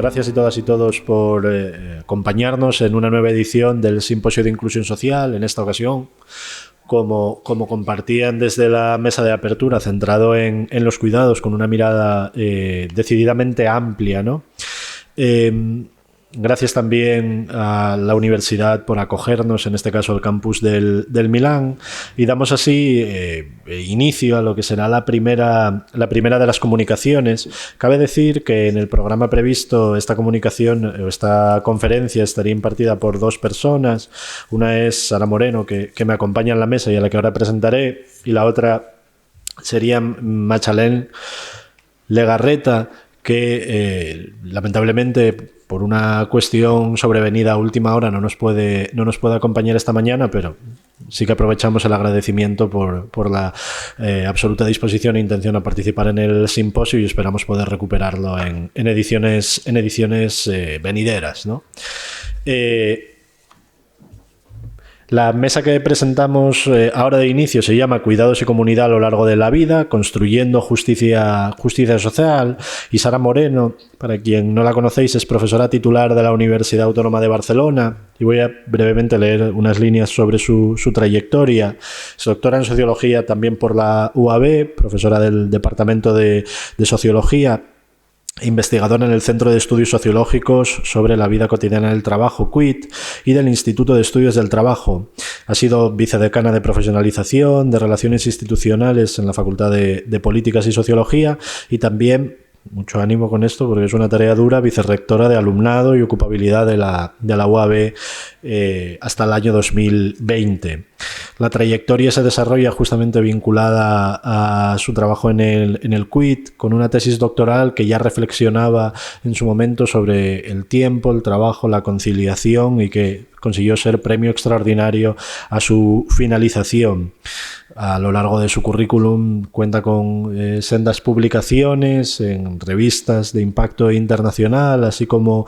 Gracias a todas y todos por acompañarnos en una nueva edición del Simposio de Inclusión Social. En esta ocasión, como compartían desde la mesa de apertura, centrado en los cuidados, con una mirada decididamente amplia, ¿no? Gracias también a la universidad por acogernos, en este caso al campus del Milán, y damos así inicio a lo que será la primera de las comunicaciones. Cabe decir que en el programa previsto esta conferencia estaría impartida por dos personas. Una es Sara Moreno, que me acompaña en la mesa y a la que ahora presentaré, y la otra sería Machalén Legarreta, que lamentablemente por una cuestión sobrevenida a última hora no nos puede acompañar esta mañana, pero sí que aprovechamos el agradecimiento por la absoluta disposición e intención a participar en el simposio, y esperamos poder recuperarlo en ediciones venideras, ¿no? La mesa que presentamos ahora de inicio se llama Cuidados y Comunidad a lo largo de la vida, construyendo justicia social, y Sara Moreno, para quien no la conocéis, es profesora titular de la Universidad Autónoma de Barcelona, y voy a brevemente leer unas líneas sobre su trayectoria. Es doctora en Sociología también por la UAB, profesora del Departamento de Sociología, investigadora en el Centro de Estudios Sociológicos sobre la Vida Cotidiana del Trabajo, CUIT, y del Instituto de Estudios del Trabajo. Ha sido vicedecana de Profesionalización, de Relaciones Institucionales en la Facultad de Políticas y Sociología, y también, mucho ánimo con esto porque es una tarea dura, vicerrectora de Alumnado y Ocupabilidad de la UAB hasta el año 2020. La trayectoria se desarrolla justamente vinculada a su trabajo en el CUIT, con una tesis doctoral que ya reflexionaba en su momento sobre el tiempo, el trabajo, la conciliación, y que consiguió ser premio extraordinario a su finalización. A lo largo de su currículum cuenta con sendas publicaciones en revistas de impacto internacional, así como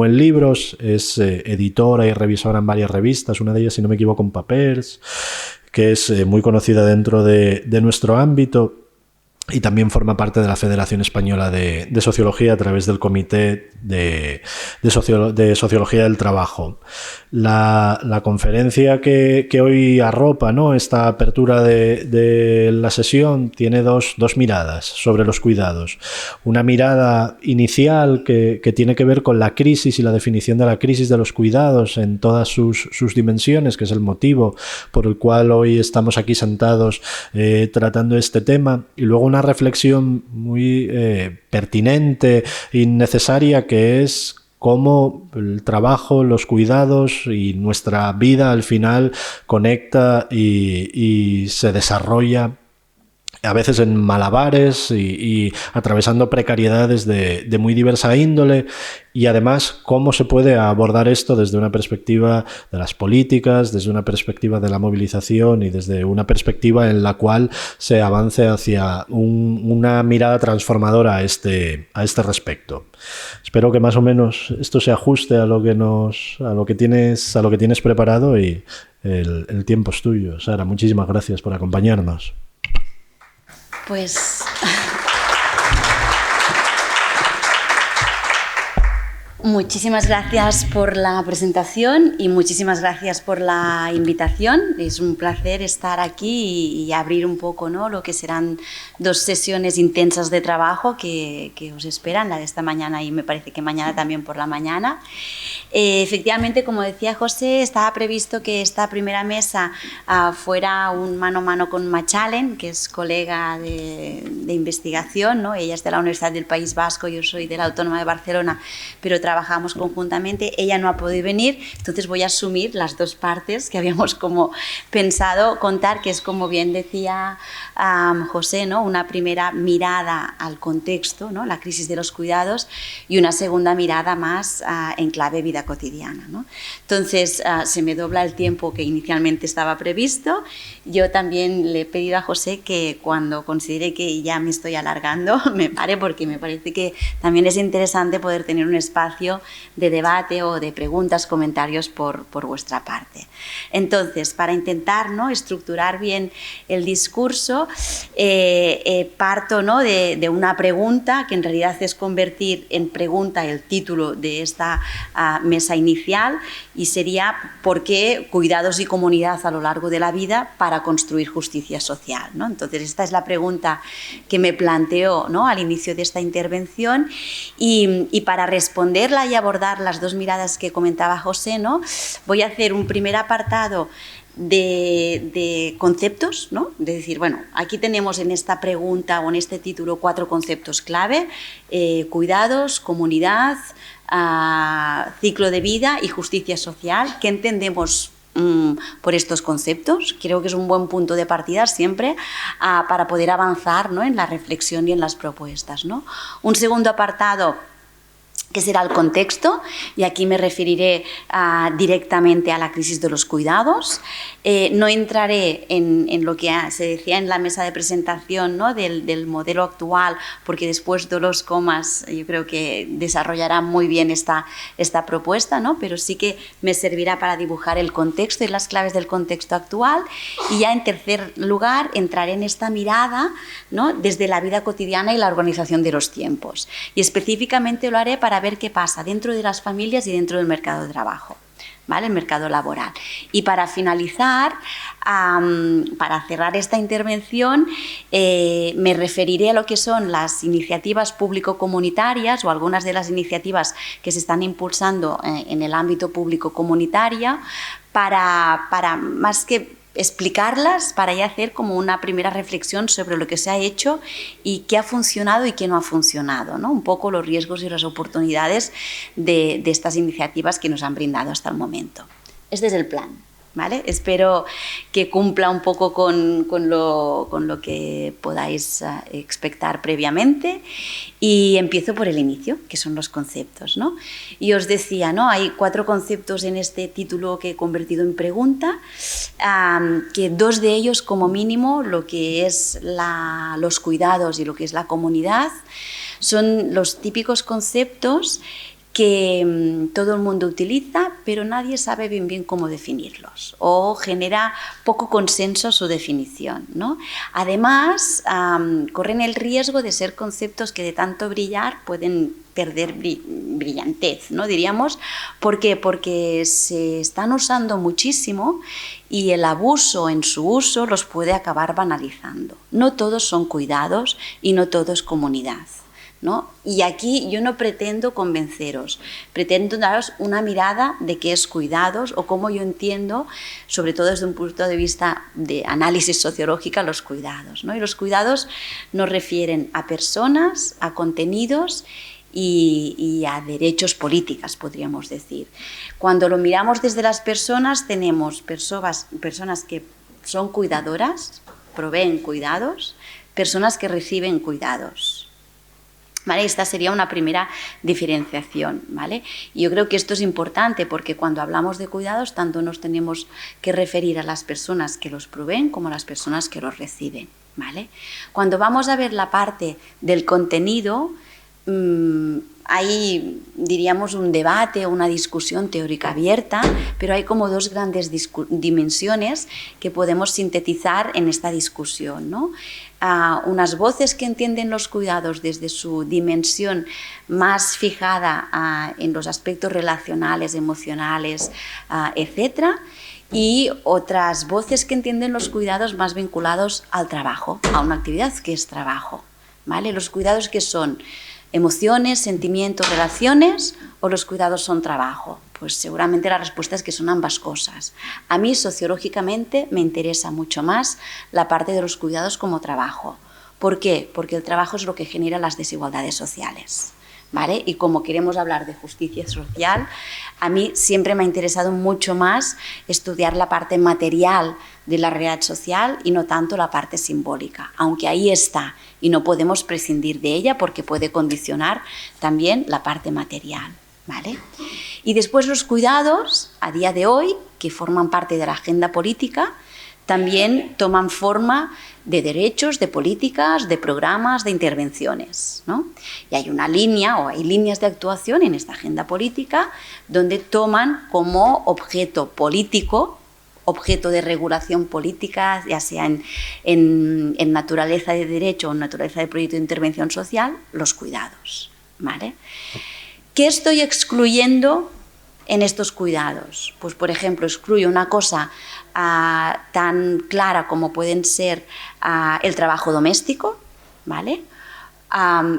en libros. Es editora y revisora en varias revistas, una de ellas, si no me equivoco, en Papers, que es muy conocida dentro de nuestro ámbito, y también forma parte de la Federación Española de Sociología a través del Comité de Sociología del Trabajo. La conferencia que hoy arropa, ¿no?, esta apertura de la sesión tiene dos miradas sobre los cuidados. Una mirada inicial que tiene que ver con la crisis y la definición de la crisis de los cuidados en todas sus dimensiones, que es el motivo por el cual hoy estamos aquí sentados tratando este tema, y luego una reflexión muy pertinente y necesaria, que es cómo el trabajo, los cuidados y nuestra vida al final conecta y se desarrolla a veces en malabares y atravesando precariedades de muy diversa índole, y además cómo se puede abordar esto desde una perspectiva de las políticas, desde una perspectiva de la movilización y desde una perspectiva en la cual se avance hacia una mirada transformadora a este respecto. Espero que más o menos esto se ajuste a lo que tienes preparado, y el tiempo es tuyo. Sara, muchísimas gracias por acompañarnos. Pues muchísimas gracias por la presentación y muchísimas gracias por la invitación. Es un placer estar aquí y abrir un poco, ¿no?, lo que serán 2 sesiones intensas de trabajo que os esperan, la de esta mañana y me parece que mañana también por la mañana. Efectivamente, como decía José, estaba previsto que esta primera mesa fuera un mano a mano con Machalén, que es colega de investigación, ¿no? Ella es de la Universidad del País Vasco, yo soy de la Autónoma de Barcelona, pero trabajamos conjuntamente. Ella no ha podido venir, entonces voy a asumir las 2 partes que habíamos como pensado contar, que es, como bien decía José, ¿no?, una primera mirada al contexto, ¿no?, la crisis de los cuidados, y una segunda mirada más en clave vida cotidiana, ¿no? Entonces se me dobla el tiempo que inicialmente estaba previsto. Yo también le he pedido a José que cuando considere que ya me estoy alargando me pare, porque me parece que también es interesante poder tener un espacio espacio de debate o de preguntas, comentarios por vuestra parte. Entonces, para intentar, ¿no?, estructurar bien el discurso, parto, ¿no?, de una pregunta, que en realidad es convertir en pregunta el título de esta mesa inicial, y sería ¿por qué cuidados y comunidad a lo largo de la vida para construir justicia social?, ¿no? Entonces, esta es la pregunta que me planteo, ¿no?, al inicio de esta intervención, y para responderla y abordar las dos miradas que comentaba José, ¿no?, voy a hacer un primer apartado de conceptos, ¿no? De decir, bueno, aquí tenemos en esta pregunta o en este título 4 conceptos clave: cuidados, comunidad, ciclo de vida y justicia social. ¿Qué entendemos por estos conceptos? Creo que es un buen punto de partida siempre para poder avanzar, ¿no?, en la reflexión y en las propuestas, ¿no? Un segundo apartado, que será el contexto, y aquí me referiré directamente a la crisis de los cuidados. No entraré en lo que se decía en la mesa de presentación, ¿no?, del modelo actual, porque después Dolors Comas yo creo que desarrollará muy bien esta propuesta, ¿no?, pero sí que me servirá para dibujar el contexto y las claves del contexto actual. Y ya en tercer lugar entraré en esta mirada, ¿no?, desde la vida cotidiana y la organización de los tiempos, y específicamente lo haré para ver qué pasa dentro de las familias y dentro del mercado de trabajo, ¿vale?, el mercado laboral. Y para finalizar, para cerrar esta intervención, me referiré a lo que son las iniciativas público-comunitarias, o algunas de las iniciativas que se están impulsando en el ámbito público-comunitario, para más que explicarlas, para ya hacer como una primera reflexión sobre lo que se ha hecho y qué ha funcionado y qué no ha funcionado, ¿no? Un poco los riesgos y las oportunidades de estas iniciativas que nos han brindado hasta el momento. Este es el plan, ¿vale? Espero que cumpla un poco con lo que podáis expectar previamente, y empiezo por el inicio, que son los conceptos, ¿no? Y os decía, ¿no?, hay 4 conceptos en este título que he convertido en pregunta, que 2 de ellos como mínimo, lo que es los cuidados y lo que es la comunidad, son los típicos conceptos que todo el mundo utiliza, pero nadie sabe bien cómo definirlos, o genera poco consenso su definición, ¿no? Además, corren el riesgo de ser conceptos que de tanto brillar pueden perder brillantez, ¿no?, diríamos. ¿Por qué? Porque se están usando muchísimo y el abuso en su uso los puede acabar banalizando. No todos son cuidados y no todo es comunidad, ¿no? Y aquí yo no pretendo convenceros, pretendo daros una mirada de qué es cuidados, o cómo yo entiendo, sobre todo desde un punto de vista de análisis sociológica, los cuidados, ¿no? Y los cuidados nos refieren a personas, a contenidos y a derechos políticos, podríamos decir. Cuando lo miramos desde las personas, tenemos personas que son cuidadoras, proveen cuidados, personas que reciben cuidados, ¿vale? Esta sería una primera diferenciación, ¿vale? Y yo creo que esto es importante, porque cuando hablamos de cuidados, tanto nos tenemos que referir a las personas que los proveen como a las personas que los reciben, ¿vale? Cuando vamos a ver la parte del contenido, hay, diríamos, un debate o una discusión teórica abierta, pero hay como 2 grandes dimensiones que podemos sintetizar en esta discusión, ¿no? Unas voces que entienden los cuidados desde su dimensión más fijada en los aspectos relacionales, emocionales, etcétera, y otras voces que entienden los cuidados más vinculados al trabajo, a una actividad que es trabajo, ¿vale? Los cuidados, que son emociones, sentimientos, relaciones, o los cuidados son trabajo. Pues seguramente la respuesta es que son ambas cosas. A mí, sociológicamente, me interesa mucho más la parte de los cuidados como trabajo. ¿Por qué? Porque el trabajo es lo que genera las desigualdades sociales, ¿vale? Y como queremos hablar de justicia social, a mí siempre me ha interesado mucho más estudiar la parte material de la realidad social y no tanto la parte simbólica, aunque ahí está y no podemos prescindir de ella, porque puede condicionar también la parte material, ¿vale? Y después los cuidados, a día de hoy, que forman parte de la agenda política, también toman forma de derechos, de políticas, de programas, de intervenciones, ¿no? Y hay una línea o hay líneas de actuación en esta agenda política donde toman como objeto político, objeto de regulación política, ya sea en naturaleza de derecho o en naturaleza de proyecto de intervención social, los cuidados, ¿vale? ¿Qué estoy excluyendo en estos cuidados? Pues, por ejemplo, excluyo una cosa tan clara como pueden ser el trabajo doméstico, ¿vale?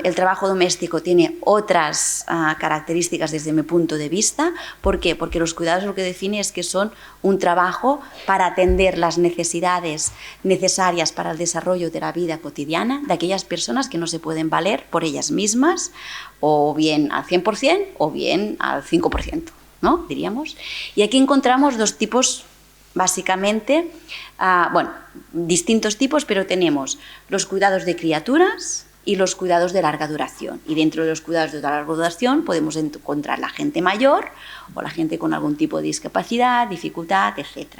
El trabajo doméstico tiene otras características desde mi punto de vista. ¿Por qué? Porque los cuidados lo que define es que son un trabajo para atender las necesidades necesarias para el desarrollo de la vida cotidiana de aquellas personas que no se pueden valer por ellas mismas, o bien al 100% o bien al 5%, ¿no? Diríamos. Y aquí encontramos dos tipos, básicamente, distintos tipos, pero tenemos los cuidados de criaturas y los cuidados de larga duración. Y dentro de los cuidados de larga duración podemos encontrar la gente mayor o la gente con algún tipo de discapacidad, dificultad, etc.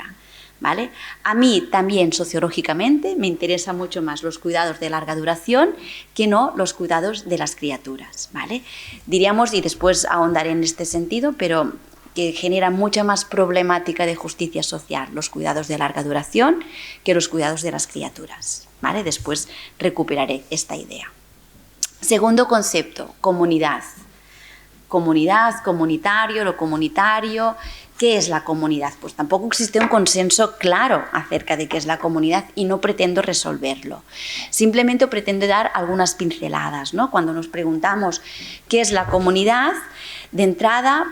¿Vale? A mí también sociológicamente me interesan mucho más los cuidados de larga duración que no los cuidados de las criaturas, ¿vale? Diríamos, y después ahondaré en este sentido, pero que genera mucha más problemática de justicia social los cuidados de larga duración que los cuidados de las criaturas, ¿vale? Después recuperaré esta idea. Segundo concepto, comunidad. Comunidad, comunitario, lo comunitario. ¿Qué es la comunidad? Pues tampoco existe un consenso claro acerca de qué es la comunidad y no pretendo resolverlo. Simplemente pretendo dar algunas pinceladas, ¿no? Cuando nos preguntamos qué es la comunidad, de entrada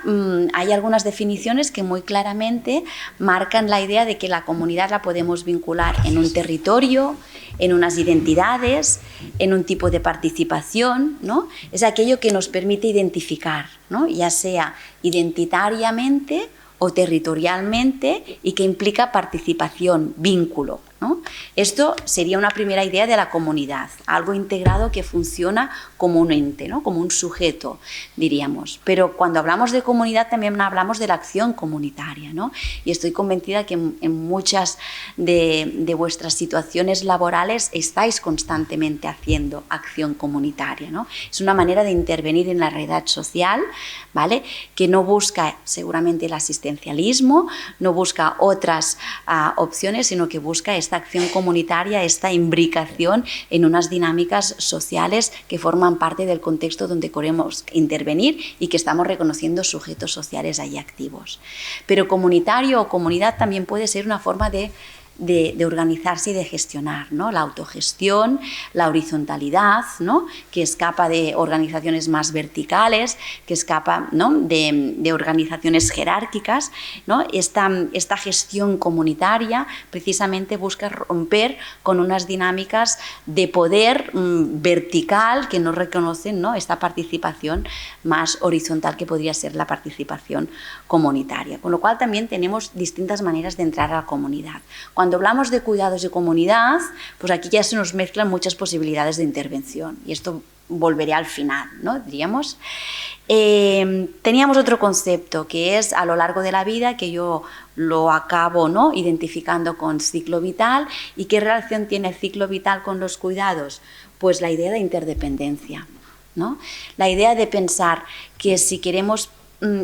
hay algunas definiciones que muy claramente marcan la idea de que la comunidad la podemos vincular en un territorio, en unas identidades, en un tipo de participación, ¿no? Es aquello que nos permite identificar, ¿no? Ya sea identitariamente o territorialmente, y que implica participación, vínculo, ¿no? Esto sería una primera idea de la comunidad, algo integrado que funciona como un ente, ¿no? Como un sujeto, diríamos. Pero cuando hablamos de comunidad también hablamos de la acción comunitaria, ¿no? Y estoy convencida que en muchas de vuestras situaciones laborales estáis constantemente haciendo acción comunitaria, ¿no? Es una manera de intervenir en la realidad social, ¿vale? Que no busca seguramente el asistencialismo, no busca otras opciones, sino que busca esta acción comunitaria, esta imbricación en unas dinámicas sociales que forman parte del contexto donde queremos intervenir y que estamos reconociendo sujetos sociales ahí activos. Pero comunitario o comunidad también puede ser una forma de organizarse y de gestionar, ¿no? La autogestión, la horizontalidad, ¿no? Que escapa de organizaciones más verticales, que escapa, ¿no? de organizaciones jerárquicas, ¿no? Esta gestión comunitaria precisamente busca romper con unas dinámicas de poder vertical que no reconocen, ¿no? Esta participación más horizontal que podría ser la participación comunitaria. Con lo cual también tenemos distintas maneras de entrar a la comunidad. Cuando hablamos de cuidados de comunidad, pues aquí ya se nos mezclan muchas posibilidades de intervención, y esto volveré al final, ¿no? Diríamos. Teníamos otro concepto que es a lo largo de la vida, que yo lo acabo, ¿no? Identificando con ciclo vital. ¿Y qué relación tiene el ciclo vital con los cuidados? Pues la idea de interdependencia, ¿no? La idea de pensar que si queremos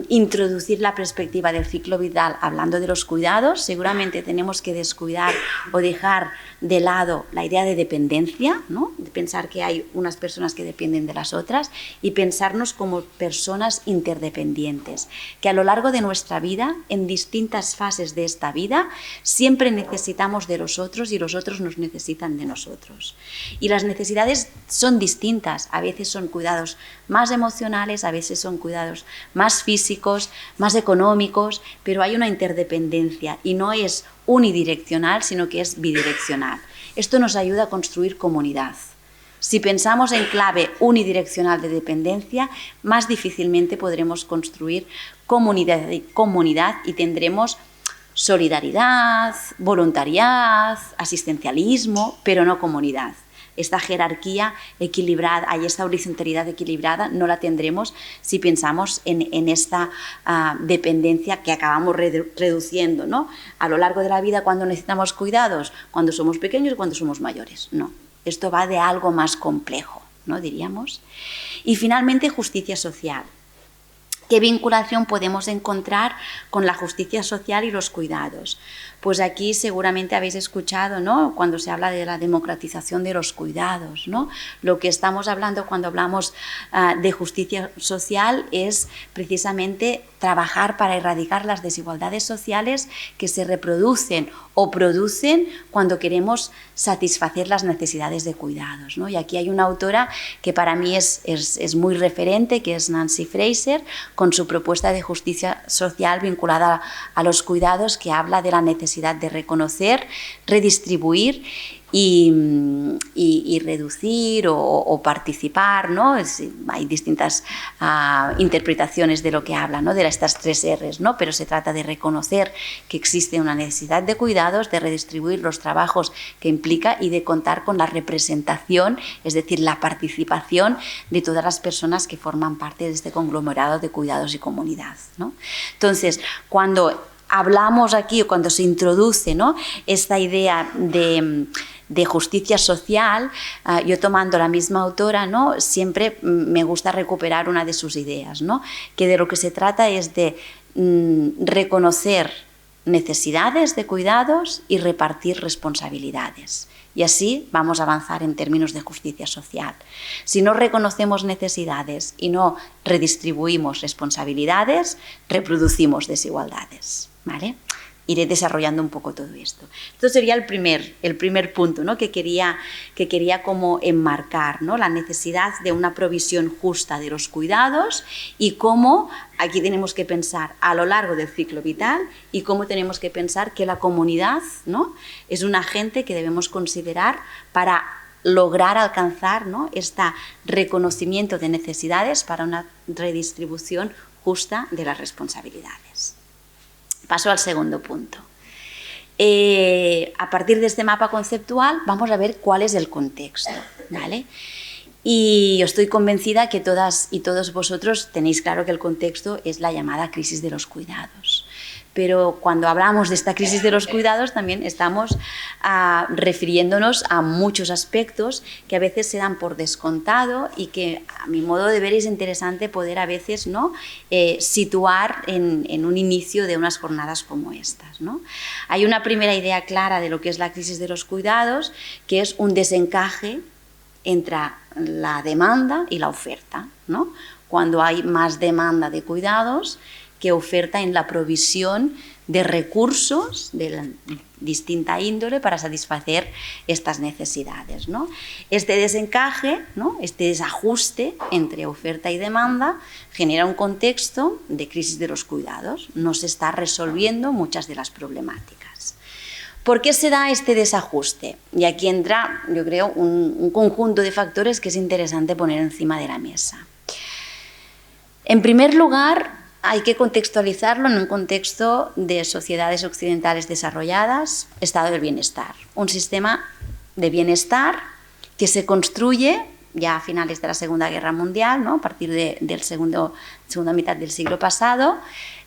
introducir la perspectiva del ciclo vital hablando de los cuidados, seguramente tenemos que descuidar o dejar de lado la idea de dependencia, ¿no? De pensar que hay unas personas que dependen de las otras, y pensarnos como personas interdependientes, que a lo largo de nuestra vida, en distintas fases de esta vida, siempre necesitamos de los otros y los otros nos necesitan de nosotros. Y las necesidades son distintas, a veces son cuidados más emocionales, a veces son cuidados más físicos, más económicos, pero hay una interdependencia y no es unidireccional, sino que es bidireccional. Esto nos ayuda a construir comunidad. Si pensamos en clave unidireccional de dependencia, más difícilmente podremos construir comunidad y tendremos solidaridad, voluntariedad, asistencialismo, pero no comunidad. esta jerarquía equilibrada, esta horizontalidad equilibrada, no la tendremos si pensamos en esta dependencia que acabamos reduciendo, ¿no? A lo largo de la vida, cuando necesitamos cuidados, cuando somos pequeños y cuando somos mayores. No, esto va de algo más complejo, ¿no? Diríamos. Y finalmente, justicia social. ¿Qué vinculación podemos encontrar con la justicia social y los cuidados? Pues aquí seguramente habéis escuchado, ¿no?, cuando se habla de la democratización de los cuidados, ¿no? Lo que estamos hablando cuando hablamos de justicia social es precisamente trabajar para erradicar las desigualdades sociales que se reproducen o producen cuando queremos satisfacer las necesidades de cuidados, ¿no? Y aquí hay una autora que para mí es muy referente, que es Nancy Fraser, con su propuesta de justicia social vinculada a los cuidados, que habla de la necesidad de reconocer, redistribuir y reducir o participar, ¿no? Hay distintas interpretaciones de lo que habla, ¿no?, de estas 3 R's, ¿no? Pero se trata de reconocer que existe una necesidad de cuidados, de redistribuir los trabajos que implica y de contar con la representación, es decir, la participación de todas las personas que forman parte de este conglomerado de cuidados y comunidad, ¿no? Entonces, cuando hablamos aquí, o cuando se introduce, ¿no?, esta idea de justicia social, yo tomando la misma autora, ¿no?, siempre me gusta recuperar una de sus ideas, ¿no?, que de lo que se trata es de reconocer necesidades de cuidados y repartir responsabilidades. Y así vamos a avanzar en términos de justicia social. Si no reconocemos necesidades y no redistribuimos responsabilidades, reproducimos desigualdades, ¿vale? Iré desarrollando un poco todo esto. Esto sería el primer punto, ¿no?, que quería como enmarcar, ¿no?, la necesidad de una provisión justa de los cuidados y cómo aquí tenemos que pensar a lo largo del ciclo vital y cómo tenemos que pensar que la comunidad, ¿no?, es un agente que debemos considerar para lograr alcanzar, ¿no?, este reconocimiento de necesidades para una redistribución justa de las responsabilidades. Paso al segundo punto. A partir de este mapa conceptual vamos a ver cuál es el contexto, ¿vale? Y yo estoy convencida que todas y todos vosotros tenéis claro que el contexto es la llamada crisis de los cuidados. Pero cuando hablamos de esta crisis de los cuidados también estamos refiriéndonos a muchos aspectos que a veces se dan por descontado y que a mi modo de ver es interesante poder a veces, ¿no?, situar en un inicio de unas jornadas como estas, ¿no? Hay una primera idea clara de lo que es la crisis de los cuidados, que es un desencaje entre la demanda y la oferta, ¿no? Cuando hay más demanda de cuidados que oferta en la provisión de recursos de distinta índole para satisfacer estas necesidades, ¿no? Este desencaje, ¿no?, este desajuste entre oferta y demanda genera un contexto de crisis de los cuidados. No se está resolviendo muchas de las problemáticas. ¿Por qué se da este desajuste? Y aquí entra, yo creo, un conjunto de factores que es interesante poner encima de la mesa. En primer lugar, hay que contextualizarlo en un contexto de sociedades occidentales desarrolladas, estado del bienestar. Un sistema de bienestar que se construye ya a finales de la Segunda Guerra Mundial, ¿no?, a partir de la segunda mitad del siglo pasado,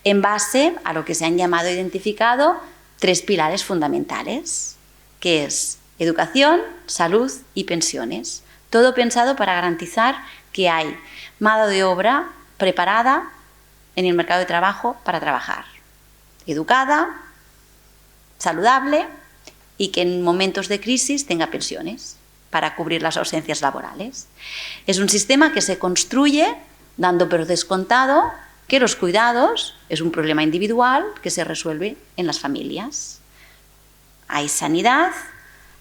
en base a lo que se han llamado e identificado 3 pilares fundamentales, que es educación, salud y pensiones. Todo pensado para garantizar que hay mano de obra preparada en el mercado de trabajo para trabajar, educada, saludable y que en momentos de crisis tenga pensiones para cubrir las ausencias laborales. Es un sistema que se construye dando por descontado que los cuidados es un problema individual que se resuelve en las familias. Hay sanidad,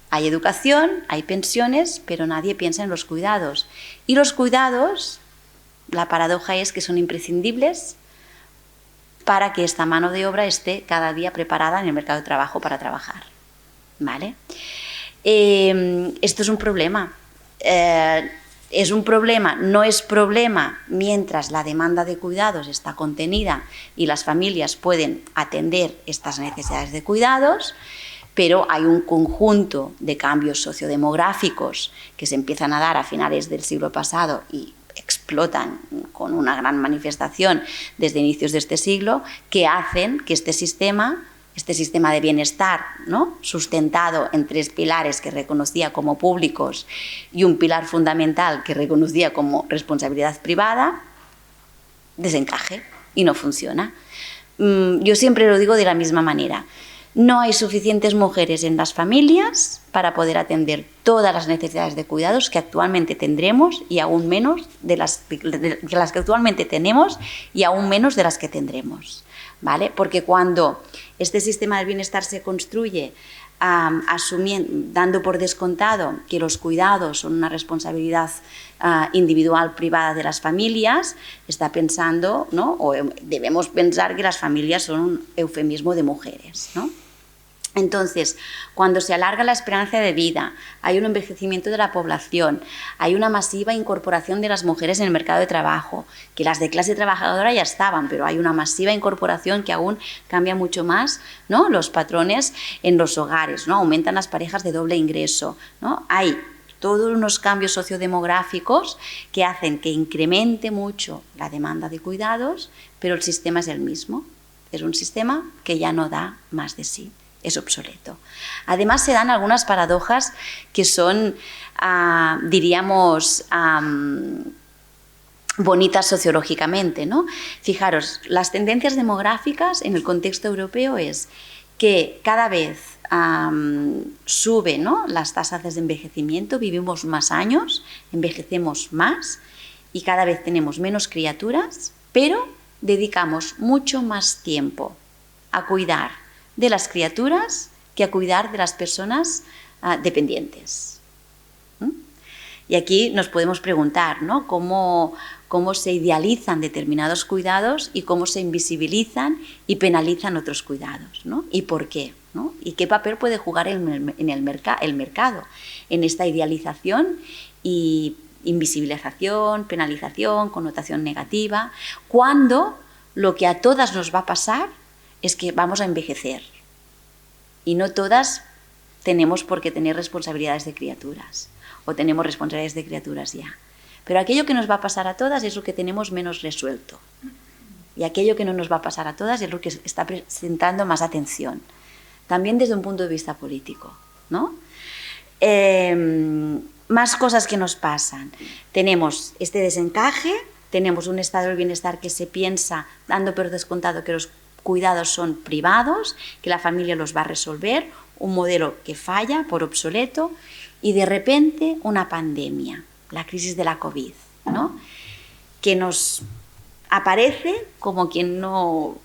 hay educación, hay pensiones, pero nadie piensa en los cuidados. Y los cuidados, la paradoja es que son imprescindibles para que esta mano de obra esté cada día preparada en el mercado de trabajo para trabajar, ¿vale? Esto es un problema. No es problema mientras la demanda de cuidados está contenida y las familias pueden atender estas necesidades de cuidados, pero hay un conjunto de cambios sociodemográficos que se empiezan a dar a finales del siglo pasado y explotan con una gran manifestación desde inicios de este siglo, que hacen que este sistema de bienestar, ¿no?, sustentado en 3 pilares que reconocía como públicos y un pilar fundamental que reconocía como responsabilidad privada, desencaje y no funciona. Yo siempre lo digo de la misma manera. No hay suficientes mujeres en las familias para poder atender todas las necesidades de cuidados que actualmente tendremos y aún menos de las que actualmente tenemos y aún menos de las que tendremos, ¿vale? Porque cuando este sistema del bienestar se construye dando por descontado que los cuidados son una responsabilidad individual privada de las familias, está pensando, ¿no?, o debemos pensar que las familias son un eufemismo de mujeres, ¿no? Entonces, cuando se alarga la esperanza de vida, hay un envejecimiento de la población, hay una masiva incorporación de las mujeres en el mercado de trabajo, que las de clase trabajadora ya estaban, pero hay una masiva incorporación que aún cambia mucho más, ¿no?, los patrones en los hogares, ¿no?, aumentan las parejas de doble ingreso, ¿no? Hay todos unos cambios sociodemográficos que hacen que incremente mucho la demanda de cuidados, pero el sistema es el mismo, es un sistema que ya no da más de sí. Es obsoleto. Además, se dan algunas paradojas que son, diríamos, bonitas sociológicamente, ¿no? Fijaros, las tendencias demográficas en el contexto europeo es que cada vez suben, ¿no?, las tasas de envejecimiento, vivimos más años, envejecemos más y cada vez tenemos menos criaturas, pero dedicamos mucho más tiempo a cuidar de las criaturas que a cuidar de las personas dependientes. Y aquí nos podemos preguntar, ¿no?, cómo se idealizan determinados cuidados y cómo se invisibilizan y penalizan otros cuidados, ¿no? ¿Y por qué? ¿No? ¿Y qué papel puede jugar el mercado en esta idealización y invisibilización, penalización, connotación negativa, cuando lo que a todas nos va a pasar es que vamos a envejecer y no todas tenemos por qué tener responsabilidades de criaturas o tenemos responsabilidades de criaturas ya. Pero aquello que nos va a pasar a todas es lo que tenemos menos resuelto y aquello que no nos va a pasar a todas es lo que está presentando más atención, también desde un punto de vista político, ¿no? Más cosas que nos pasan. Tenemos este desencaje, tenemos un estado del bienestar que se piensa, dando por descontado que los cuidados son privados, que la familia los va a resolver, un modelo que falla por obsoleto y de repente una pandemia, la crisis de la COVID, ¿no?, que nos aparece como quien no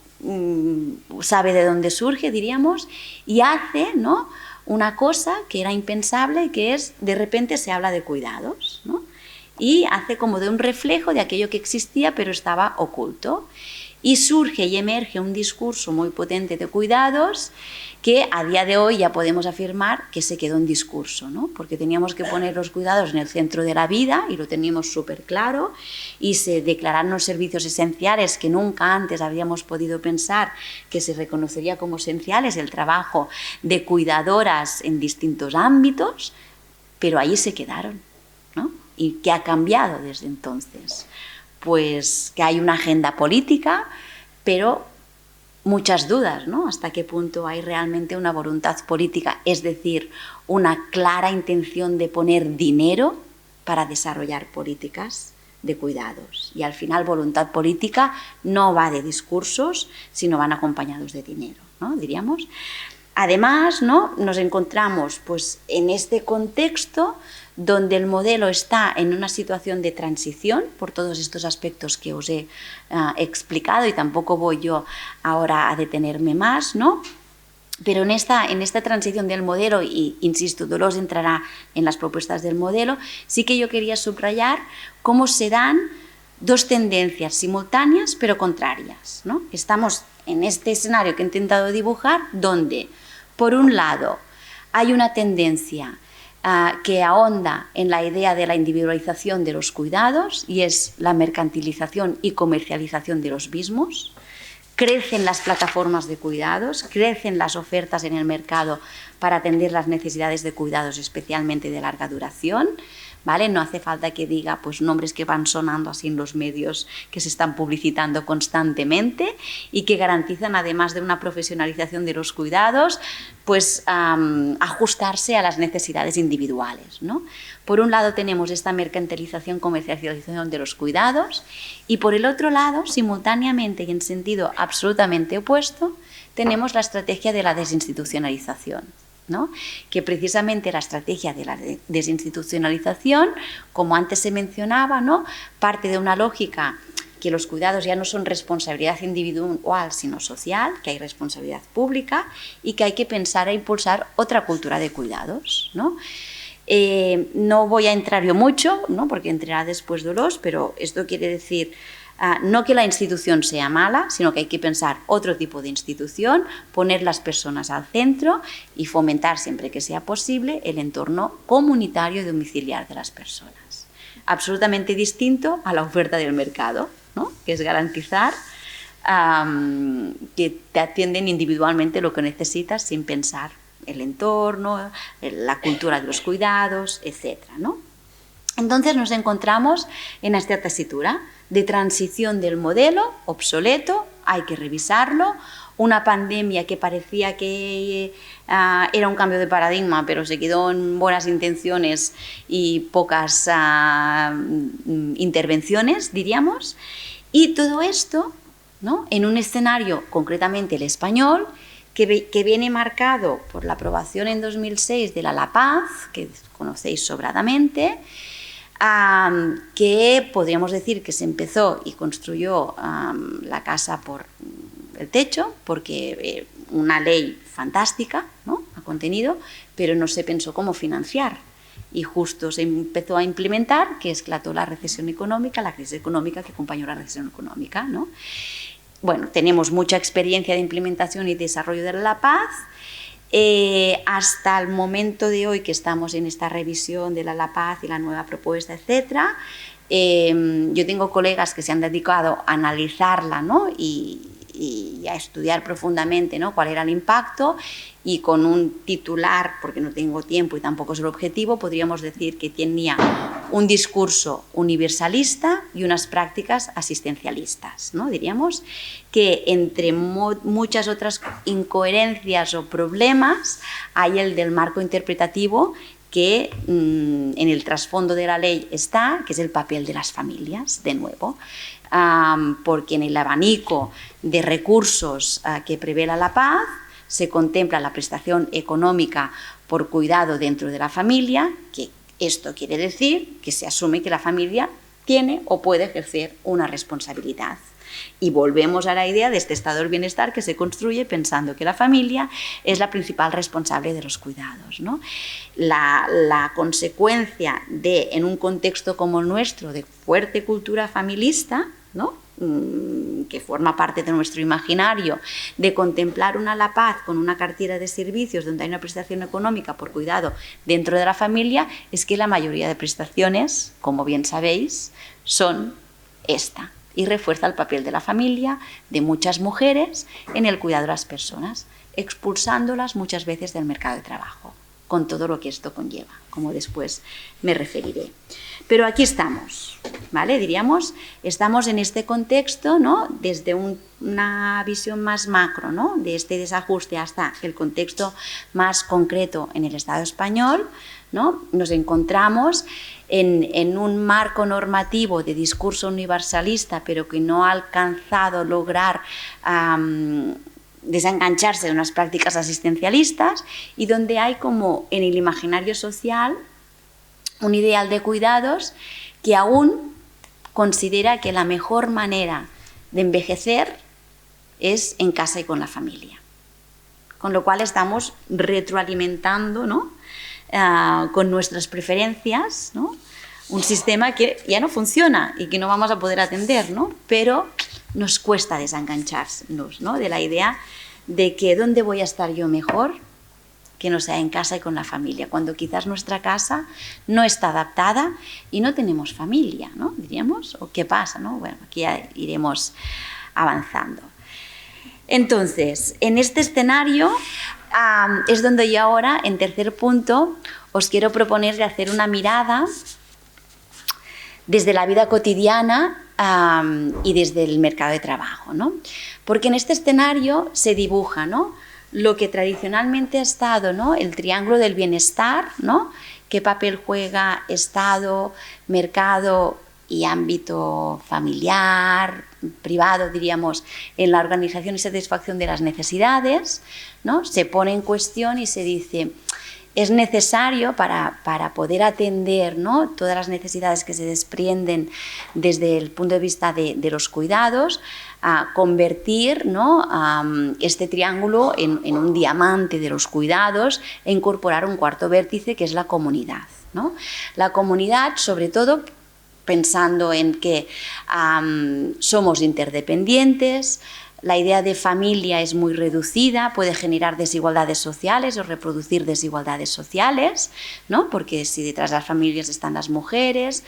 sabe de dónde surge, diríamos, y hace, ¿no?, una cosa que era impensable, que es de repente se habla de cuidados, ¿no?, y hace como de un reflejo de aquello que existía pero estaba oculto. Y surge y emerge un discurso muy potente de cuidados que a día de hoy ya podemos afirmar que se quedó en discurso, ¿no?, porque teníamos que poner los cuidados en el centro de la vida y lo teníamos súper claro y se declararon los servicios esenciales que nunca antes habíamos podido pensar que se reconocería como esenciales, el trabajo de cuidadoras en distintos ámbitos, pero ahí se quedaron, ¿no? ¿Y qué ha cambiado desde entonces? Pues que hay una agenda política, pero muchas dudas, ¿no? Hasta qué punto hay realmente una voluntad política, es decir, una clara intención de poner dinero para desarrollar políticas de cuidados. Y al final voluntad política no va de discursos, sino van acompañados de dinero, ¿no?, diríamos. Además, ¿no?, nos encontramos pues, en este contexto donde el modelo está en una situación de transición por todos estos aspectos que os he explicado y tampoco voy yo ahora a detenerme más, ¿no? Pero en esta transición del modelo, y insisto, Dolors entrará en las propuestas del modelo, sí que yo quería subrayar cómo se dan dos tendencias simultáneas pero contrarias, ¿no? Estamos en este escenario que he intentado dibujar donde, por un lado, hay una tendencia que ahonda en la idea de la individualización de los cuidados y es la mercantilización y comercialización de los mismos. crecen las plataformas de cuidados, crecen las ofertas en el mercado para atender las necesidades de cuidados, especialmente de larga duración, ¿vale? No hace falta que diga pues, nombres que van sonando así en los medios, que se están publicitando constantemente y que garantizan, además de una profesionalización de los cuidados, pues ajustarse a las necesidades individuales, ¿no? Por un lado tenemos esta mercantilización, comercialización de los cuidados y por el otro lado, simultáneamente y en sentido absolutamente opuesto, tenemos la estrategia de la desinstitucionalización, ¿no? Que precisamente la estrategia de la desinstitucionalización, como antes se mencionaba, ¿no? Parte de una lógica que los cuidados ya no son responsabilidad individual, sino social, que hay responsabilidad pública y que hay que pensar e impulsar otra cultura de cuidados, ¿no? No voy a entrar yo mucho, ¿no? Porque entrará después Dolors, pero esto quiere decir no que la institución sea mala, sino que hay que pensar otro tipo de institución, poner las personas al centro y fomentar siempre que sea posible el entorno comunitario y domiciliar de las personas. Absolutamente distinto a la oferta del mercado, ¿no? Que es garantizar que te atienden individualmente lo que necesitas sin pensar el entorno, la cultura de los cuidados, etc., ¿no? Entonces nos encontramos en esta tesitura de transición del modelo obsoleto, hay que revisarlo, una pandemia que parecía que era un cambio de paradigma, pero se quedó en buenas intenciones y pocas intervenciones, diríamos, y todo esto, ¿no? En un escenario, concretamente el español, que viene marcado por la aprobación en 2006 de la LAPAZ, que conocéis sobradamente, que podríamos decir que se empezó y construyó la casa por el techo, porque una ley fantástica, ¿no? Ha contenido, pero no se pensó cómo financiar. Y justo se empezó a implementar, que esclató la recesión económica, la crisis económica que acompañó la recesión económica, ¿no? Bueno, tenemos mucha experiencia de implementación y desarrollo de la LAPAZ. Hasta el momento de hoy que estamos en esta revisión de la LAPAZ y la nueva propuesta, etcétera, yo tengo colegas que se han dedicado a analizarla, ¿no? y a estudiar profundamente, ¿no? Cuál era el impacto, y con un titular, porque no tengo tiempo y tampoco es el objetivo, podríamos decir que tenía un discurso universalista y unas prácticas asistencialistas, ¿no? Diríamos que entre muchas otras incoherencias o problemas hay el del marco interpretativo que en el trasfondo de la ley está, que es el papel de las familias, de nuevo, porque en el abanico de recursos que prevé la LAPAZ se contempla la prestación económica por cuidado dentro de la familia, que esto quiere decir que se asume que la familia tiene o puede ejercer una responsabilidad. Y volvemos a la idea de este estado del bienestar que se construye pensando que la familia es la principal responsable de los cuidados, ¿no? La consecuencia de, en un contexto como el nuestro, de fuerte cultura familista, ¿no? Que forma parte de nuestro imaginario, de contemplar una LAPAZ con una cartera de servicios donde hay una prestación económica por cuidado dentro de la familia, es que la mayoría de prestaciones, como bien sabéis, son esta, y refuerza el papel de la familia, de muchas mujeres, en el cuidado de las personas, expulsándolas muchas veces del mercado de trabajo, con todo lo que esto conlleva, como después me referiré. Pero aquí estamos, ¿vale? Diríamos, estamos en este contexto, ¿no? Desde una visión más macro, ¿no? De este desajuste hasta el contexto más concreto en el Estado español, ¿no? Nos encontramos en un marco normativo de discurso universalista, pero que no ha alcanzado a lograr desengancharse de unas prácticas asistencialistas, y donde hay como en el imaginario social un ideal de cuidados que aún considera que la mejor manera de envejecer es en casa y con la familia. Con lo cual estamos retroalimentando, ¿no? Con nuestras preferencias, ¿no? Un sistema que ya no funciona y que no vamos a poder atender, ¿no? Pero nos cuesta desengancharnos, ¿no? De la idea de que ¿dónde voy a estar yo mejor que no sea en casa y con la familia? Cuando quizás nuestra casa no está adaptada y no tenemos familia, ¿no? Diríamos, ¿o qué pasa, no? Bueno, aquí ya iremos avanzando. Entonces, en este escenario es donde yo ahora, en tercer punto, os quiero proponer de hacer una mirada desde la vida cotidiana y desde el mercado de trabajo, ¿no? Porque en este escenario se dibuja, ¿no?, lo que tradicionalmente ha estado, ¿no?, el triángulo del bienestar, ¿no?, qué papel juega Estado, mercado y ámbito familiar, privado, diríamos, en la organización y satisfacción de las necesidades, ¿no? Se pone en cuestión y se dice, es necesario para poder atender, ¿no?, todas las necesidades que se desprenden desde el punto de vista de los cuidados, convertir, ¿no?, este triángulo en un diamante de los cuidados e incorporar un cuarto vértice que es la comunidad, ¿no? La comunidad, sobre todo, pensando en que somos interdependientes, la idea de familia es muy reducida, puede generar desigualdades sociales o reproducir desigualdades sociales, ¿no? Porque si detrás de las familias están las mujeres,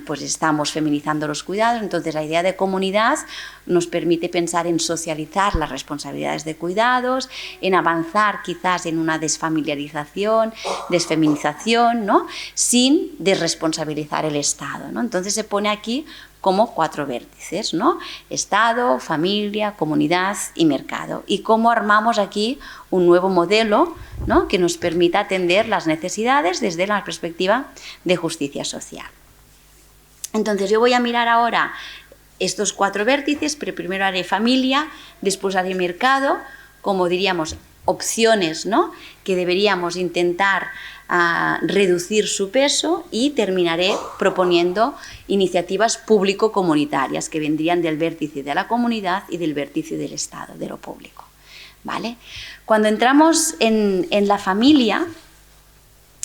pues estamos feminizando los cuidados. Entonces la idea de comunidad nos permite pensar en socializar las responsabilidades de cuidados, en avanzar quizás en una desfamiliarización, desfeminización, ¿no?, sin desresponsabilizar el Estado, ¿no? Entonces se pone aquí como 4 vértices, ¿no? Estado, familia, comunidad y mercado. Y cómo armamos aquí un nuevo modelo, ¿no?, que nos permita atender las necesidades desde la perspectiva de justicia social. Entonces yo voy a mirar ahora estos 4 vértices, pero primero haré familia, después haré mercado, como diríamos, opciones, ¿no?, que deberíamos intentar reducir su peso, y terminaré proponiendo iniciativas público-comunitarias que vendrían del vértice de la comunidad y del vértice del Estado, de lo público, ¿vale? Cuando entramos en la familia,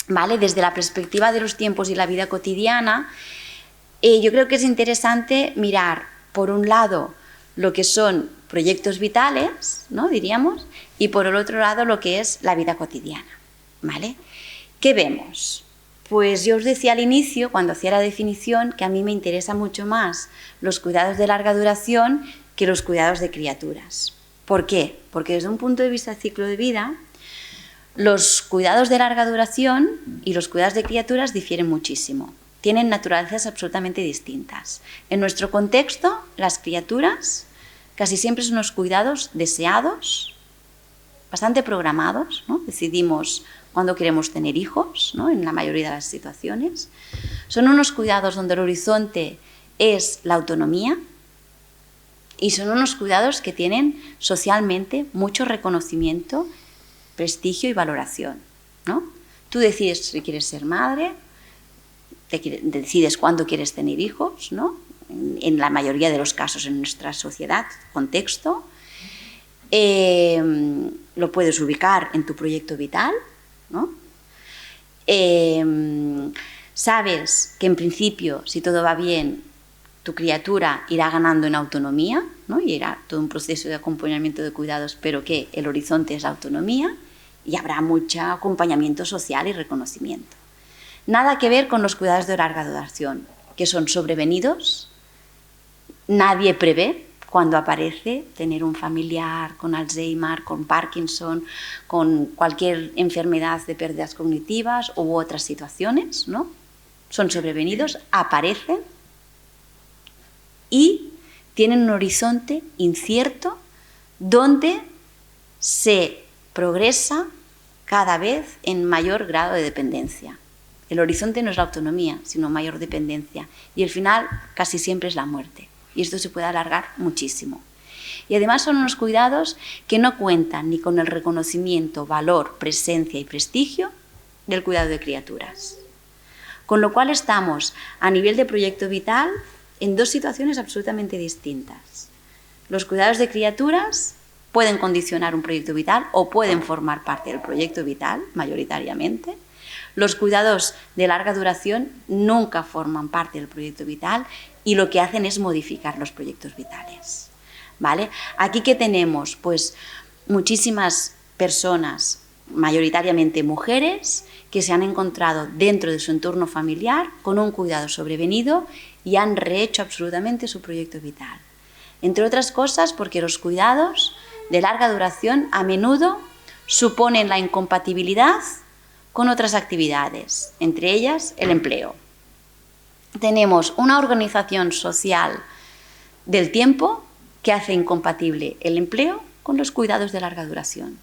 ¿vale?, desde la perspectiva de los tiempos y la vida cotidiana, yo creo que es interesante mirar, por un lado, lo que son proyectos vitales, ¿no?, diríamos, y por el otro lado lo que es la vida cotidiana, ¿vale? ¿Qué vemos? Pues yo os decía al inicio, cuando hacía la definición, que a mí me interesa mucho más los cuidados de larga duración que los cuidados de criaturas. ¿Por qué? Porque desde un punto de vista del ciclo de vida, los cuidados de larga duración y los cuidados de criaturas difieren muchísimo. Tienen naturalezas absolutamente distintas. En nuestro contexto, las criaturas casi siempre son unos cuidados deseados, bastante programados, ¿no? Decidimos cuándo queremos tener hijos, ¿no?, en la mayoría de las situaciones. Son unos cuidados donde el horizonte es la autonomía, y son unos cuidados que tienen socialmente mucho reconocimiento, prestigio y valoración, ¿no? Tú decides si quieres ser madre, decides cuándo quieres tener hijos, ¿no?, en la mayoría de los casos en nuestra sociedad, contexto. Lo puedes ubicar en tu proyecto vital, ¿no? Sabes que en principio, si todo va bien, tu criatura irá ganando en autonomía, ¿no?, y irá todo un proceso de acompañamiento de cuidados, pero que el horizonte es la autonomía, y habrá mucho acompañamiento social y reconocimiento. Nada que ver con los cuidados de larga duración, que son sobrevenidos. Nadie prevé cuando aparece tener un familiar con Alzheimer, con Parkinson, con cualquier enfermedad de pérdidas cognitivas u otras situaciones, ¿no? Son sobrevenidos, aparecen y tienen un horizonte incierto donde se progresa cada vez en mayor grado de dependencia. El horizonte no es la autonomía, sino mayor dependencia. Y el final casi siempre es la muerte. Y esto se puede alargar muchísimo. Y además son unos cuidados que no cuentan ni con el reconocimiento, valor, presencia y prestigio del cuidado de criaturas. Con lo cual estamos, a nivel de proyecto vital, en 2 situaciones absolutamente distintas. Los cuidados de criaturas pueden condicionar un proyecto vital o pueden formar parte del proyecto vital, mayoritariamente. Los cuidados de larga duración nunca forman parte del proyecto vital y lo que hacen es modificar los proyectos vitales, ¿vale? Aquí, ¿qué tenemos? Pues muchísimas personas, mayoritariamente mujeres, que se han encontrado dentro de su entorno familiar con un cuidado sobrevenido y han rehecho absolutamente su proyecto vital. Entre otras cosas porque los cuidados de larga duración a menudo suponen la incompatibilidad con otras actividades, entre ellas el empleo. Tenemos una organización social del tiempo que hace incompatible el empleo con los cuidados de larga duración.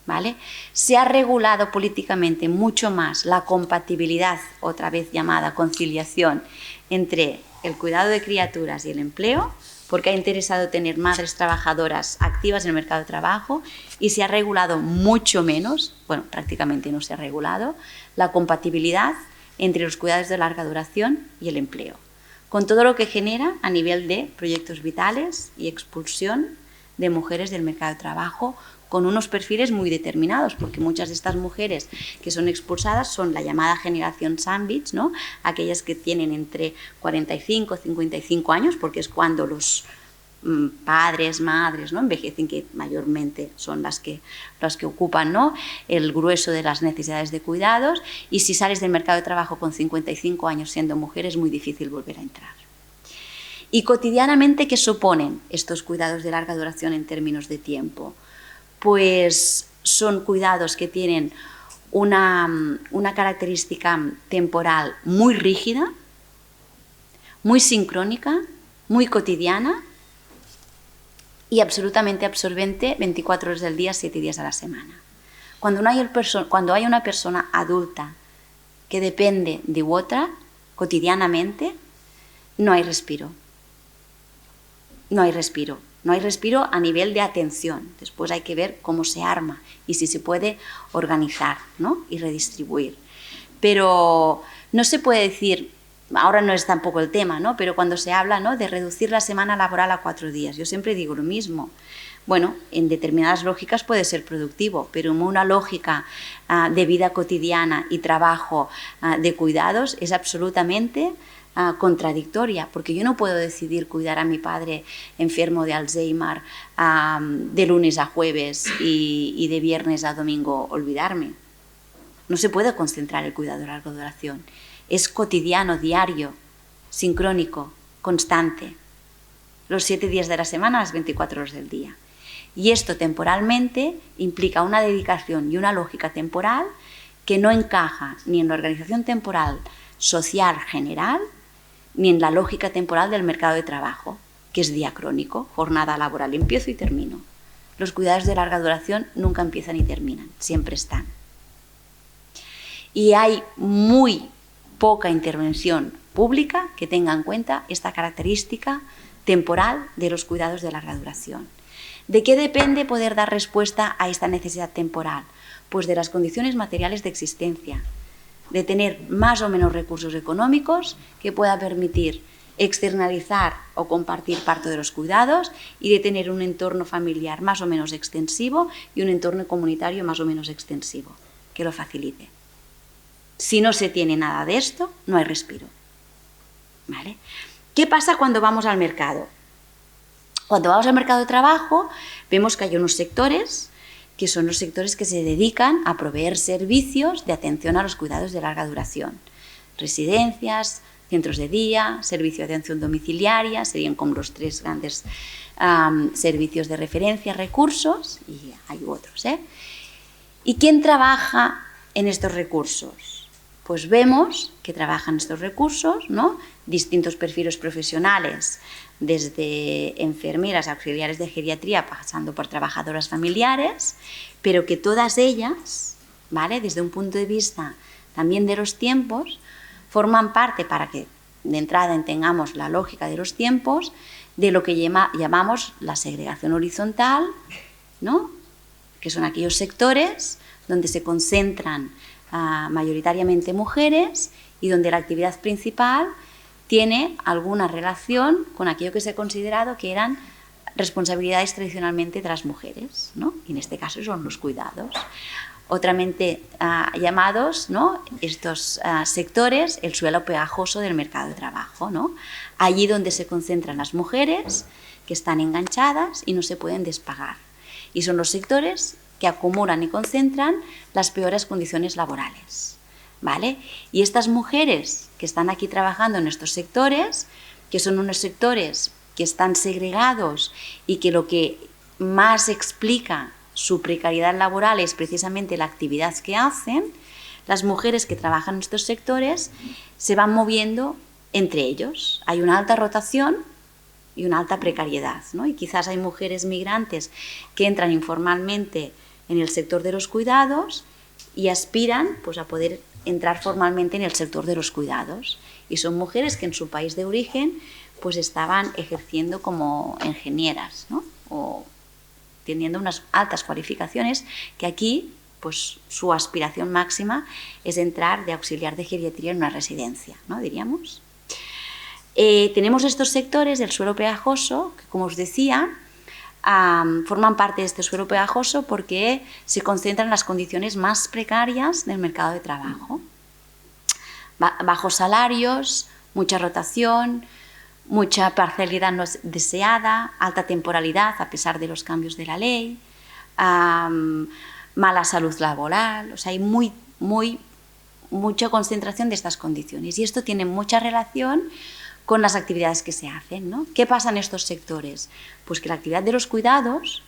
¿Vale? Se ha regulado políticamente mucho más la compatibilidad, otra vez llamada conciliación, entre el cuidado de criaturas y el empleo, porque ha interesado tener madres trabajadoras activas en el mercado de trabajo, y se ha regulado mucho menos, bueno, prácticamente no se ha regulado, la compatibilidad entre los cuidados de larga duración y el empleo, con todo lo que genera a nivel de proyectos vitales y expulsión de mujeres del mercado de trabajo, con unos perfiles muy determinados, porque muchas de estas mujeres que son expulsadas son la llamada generación sándwich, ¿no? Aquellas que tienen entre 45 y 55 años, porque es cuando los padres, madres, ¿no? envejecen, que mayormente son las que ocupan, ¿no? el grueso de las necesidades de cuidados, y si sales del mercado de trabajo con 55 años siendo mujer es muy difícil volver a entrar. Y cotidianamente, ¿qué suponen estos cuidados de larga duración en términos de tiempo? Pues son cuidados que tienen una característica temporal muy rígida, muy sincrónica, muy cotidiana y absolutamente absorbente 24 horas del día, 7 días a la semana. Cuando hay una persona adulta que depende de otra cotidianamente, no hay respiro. No hay respiro. No hay respiro a nivel de atención. Después hay que ver cómo se arma y si se puede organizar, ¿no? y redistribuir. Pero no se puede decir, ahora no es tampoco el tema, ¿no? pero cuando se habla, ¿no? de reducir la semana laboral a 4 días, yo siempre digo lo mismo. Bueno, en determinadas lógicas puede ser productivo, pero en una lógica de vida cotidiana y trabajo de cuidados es absolutamente contradictoria, porque yo no puedo decidir cuidar a mi padre enfermo de Alzheimer de lunes a jueves y de viernes a domingo olvidarme. No se puede concentrar el cuidado de larga duración. Es cotidiano, diario, sincrónico, constante. Los 7 días de la semana, las 24 horas del día. Y esto temporalmente implica una dedicación y una lógica temporal que no encaja ni en la organización temporal social general, ni en la lógica temporal del mercado de trabajo, que es diacrónico, jornada laboral, empiezo y termino. Los cuidados de larga duración nunca empiezan y terminan, siempre están. Y hay muy poca intervención pública que tenga en cuenta esta característica temporal de los cuidados de larga duración. ¿De qué depende poder dar respuesta a esta necesidad temporal? Pues de las condiciones materiales de existencia, de tener más o menos recursos económicos que pueda permitir externalizar o compartir parte de los cuidados y de tener un entorno familiar más o menos extensivo y un entorno comunitario más o menos extensivo que lo facilite. Si no se tiene nada de esto, no hay respiro. ¿Vale? ¿Qué pasa cuando vamos al mercado? Cuando vamos al mercado de trabajo, vemos que hay unos sectores que son los sectores que se dedican a proveer servicios de atención a los cuidados de larga duración. Residencias, centros de día, servicio de atención domiciliaria, serían como los 3 grandes servicios de referencia, recursos, y hay otros. ¿Y quién trabaja en estos recursos? Pues vemos que trabajan estos recursos, ¿no? Distintos perfiles profesionales, desde enfermeras, auxiliares de geriatría, pasando por trabajadoras familiares, pero que todas ellas, ¿vale? Desde un punto de vista también de los tiempos, forman parte, para que de entrada entendamos la lógica de los tiempos, de lo que llamamos la segregación horizontal, ¿no? Que son aquellos sectores donde se concentran mayoritariamente mujeres y donde la actividad principal tiene alguna relación con aquello que se ha considerado que eran responsabilidades tradicionalmente de las mujeres, ¿no? Y en este caso son los cuidados. Otramente llamados, ¿no? Estos sectores, el suelo pegajoso del mercado de trabajo, ¿no? Allí donde se concentran las mujeres que están enganchadas y no se pueden despegar. Y son los sectores que acumulan y concentran las peores condiciones laborales. ¿Vale? Y estas mujeres que están aquí trabajando en estos sectores, que son unos sectores que están segregados y que lo que más explica su precariedad laboral es precisamente la actividad que hacen, las mujeres que trabajan en estos sectores se van moviendo entre ellos. Hay una alta rotación y una alta precariedad, ¿no? Y quizás hay mujeres migrantes que entran informalmente en el sector de los cuidados y aspiran pues, a poder entrar formalmente en el sector de los cuidados. Y son mujeres que en su país de origen pues, estaban ejerciendo como ingenieras, ¿no? O teniendo unas altas cualificaciones que aquí pues, su aspiración máxima es entrar de auxiliar de geriatría en una residencia, ¿no? Diríamos. Tenemos estos sectores del suelo pegajoso que, como os decía, forman parte de este suelo pegajoso porque se concentran en las condiciones más precarias del mercado de trabajo. Bajos salarios, mucha rotación, mucha parcialidad no deseada, alta temporalidad a pesar de los cambios de la ley, mala salud laboral, o sea, hay mucha concentración de estas condiciones y esto tiene mucha relación con las actividades que se hacen, ¿no? ¿Qué pasa en estos sectores? Pues que la actividad de los cuidados,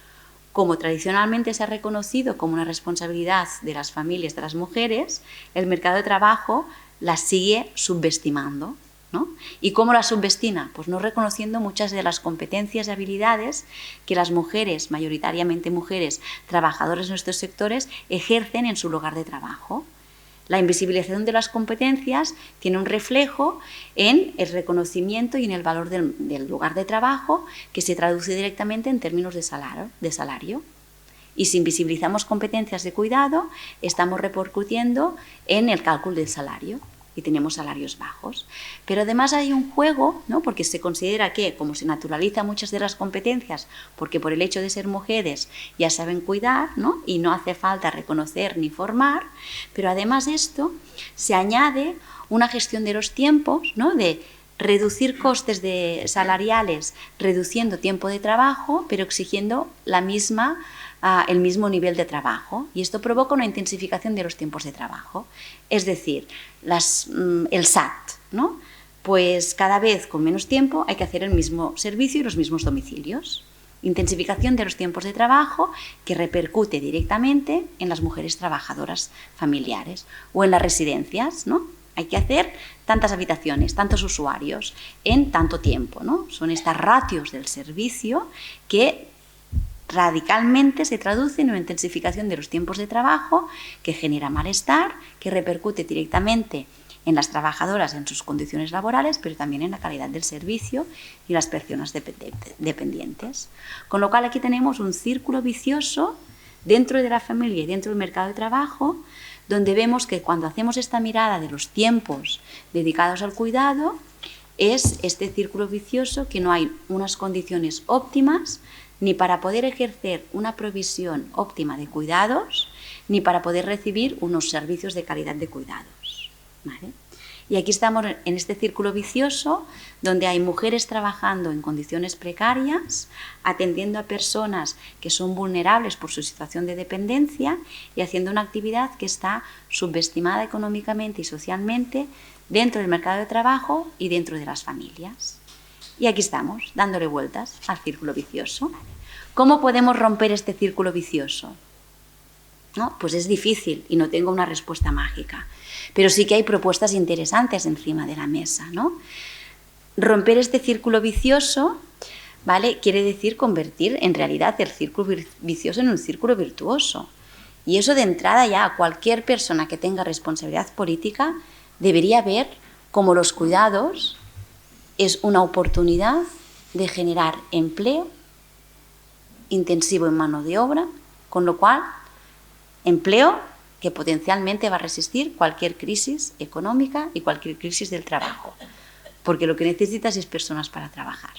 como tradicionalmente se ha reconocido como una responsabilidad de las familias, de las mujeres, el mercado de trabajo la sigue subestimando, ¿no? ¿Y cómo la subestima? Pues no reconociendo muchas de las competencias y habilidades que las mujeres, mayoritariamente mujeres trabajadoras en estos sectores, ejercen en su lugar de trabajo. La invisibilización de las competencias tiene un reflejo en el reconocimiento y en el valor del lugar de trabajo que se traduce directamente en términos de salario. Y si invisibilizamos competencias de cuidado, estamos repercutiendo en el cálculo del salario y tenemos salarios bajos. Pero además hay un juego, ¿no? Porque se considera que, como se naturaliza muchas de las competencias, porque por el hecho de ser mujeres ya saben cuidar, ¿no? Y no hace falta reconocer ni formar, pero además de esto se añade una gestión de los tiempos, ¿no? De reducir costes salariales, reduciendo tiempo de trabajo, pero exigiendo el mismo nivel de trabajo, y esto provoca una intensificación de los tiempos de trabajo. Es decir, el SAT, ¿no? Pues cada vez con menos tiempo hay que hacer el mismo servicio y los mismos domicilios. Intensificación de los tiempos de trabajo que repercute directamente en las mujeres trabajadoras familiares o en las residencias, ¿no? Hay que hacer tantas habitaciones, tantos usuarios en tanto tiempo, ¿no? Son estas ratios del servicio que radicalmente se traduce en una intensificación de los tiempos de trabajo que genera malestar, que repercute directamente en las trabajadoras, en sus condiciones laborales, pero también en la calidad del servicio y las personas dependientes. Con lo cual aquí tenemos un círculo vicioso dentro de la familia y dentro del mercado de trabajo, donde vemos que cuando hacemos esta mirada de los tiempos dedicados al cuidado, es este círculo vicioso que no hay unas condiciones óptimas ni para poder ejercer una provisión óptima de cuidados, ni para poder recibir unos servicios de calidad de cuidados, ¿vale? Y aquí estamos en este círculo vicioso donde hay mujeres trabajando en condiciones precarias, atendiendo a personas que son vulnerables por su situación de dependencia y haciendo una actividad que está subestimada económicamente y socialmente dentro del mercado de trabajo y dentro de las familias. Y aquí estamos, dándole vueltas al círculo vicioso. ¿Cómo podemos romper este círculo vicioso? ¿No? Pues es difícil y no tengo una respuesta mágica, pero sí que hay propuestas interesantes encima de la mesa, ¿no? Romper este círculo vicioso, ¿vale? Quiere decir convertir en realidad el círculo vicioso en un círculo virtuoso. Y eso de entrada ya cualquier persona que tenga responsabilidad política debería ver como los cuidados es una oportunidad de generar empleo intensivo en mano de obra, con lo cual empleo que potencialmente va a resistir cualquier crisis económica y cualquier crisis del trabajo, porque lo que necesitas es personas para trabajar.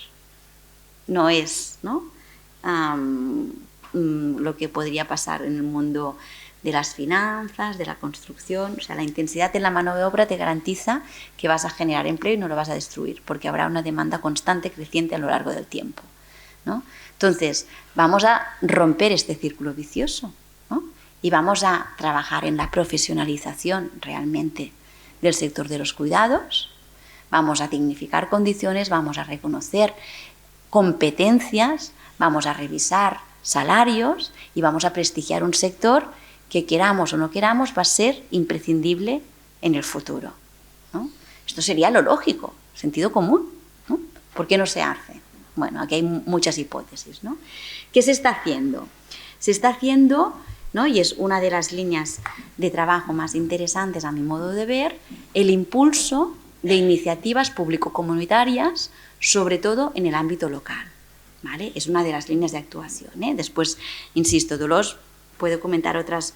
No es, ¿no? Lo que podría pasar en el mundo de las finanzas, de la construcción. O sea, la intensidad en la mano de obra te garantiza que vas a generar empleo y no lo vas a destruir, porque habrá una demanda constante, creciente a lo largo del tiempo, ¿no? Entonces, vamos a romper este círculo vicioso, ¿no? Y vamos a trabajar en la profesionalización realmente del sector de los cuidados, vamos a dignificar condiciones, vamos a reconocer competencias, vamos a revisar salarios y vamos a prestigiar un sector que, queramos o no queramos, va a ser imprescindible en el futuro, ¿no? Esto sería lo lógico, sentido común, ¿no? ¿Por qué no se hace? Bueno, aquí hay muchas hipótesis, ¿no? ¿Qué se está haciendo? Se está haciendo, ¿no?, y es una de las líneas de trabajo más interesantes a mi modo de ver, el impulso de iniciativas público-comunitarias, sobre todo en el ámbito local, ¿vale? Es una de las líneas de actuación, ¿eh? Después, insisto, Dolors puede comentar otras,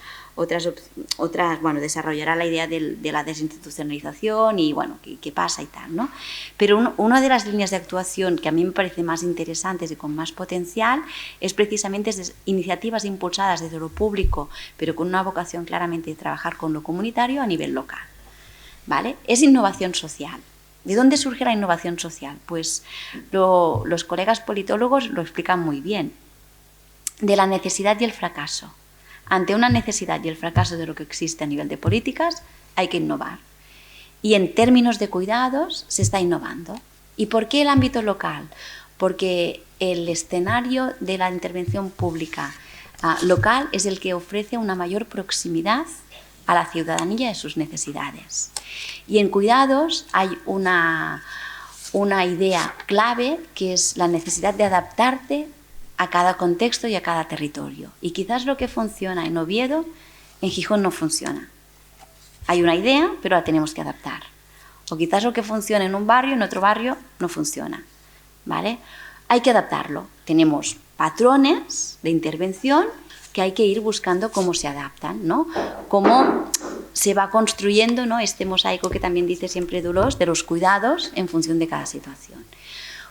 bueno, desarrollará la idea de la desinstitucionalización y, bueno, qué pasa y tal, ¿no? Pero una de las líneas de actuación que a mí me parece más interesantes y con más potencial es precisamente iniciativas impulsadas desde lo público, pero con una vocación claramente de trabajar con lo comunitario a nivel local, ¿vale? Es innovación social. ¿De dónde surge la innovación social? Pues los colegas politólogos lo explican muy bien. De la necesidad y el fracaso. Ante una necesidad y el fracaso de lo que existe a nivel de políticas, hay que innovar. Y en términos de cuidados, se está innovando. ¿Y por qué el ámbito local? Porque el escenario de la intervención pública local es el que ofrece una mayor proximidad a la ciudadanía y a sus necesidades. Y en cuidados hay una idea clave, que es la necesidad de adaptarte a cada contexto y a cada territorio. Y quizás lo que funciona en Oviedo, en Gijón no funciona. Hay una idea, pero la tenemos que adaptar. O quizás lo que funciona en un barrio, en otro barrio, no funciona, ¿vale? Hay que adaptarlo. Tenemos patrones de intervención que hay que ir buscando cómo se adaptan, ¿no? Cómo se va construyendo, ¿no?, este mosaico que también dice siempre Dolors, de los cuidados en función de cada situación.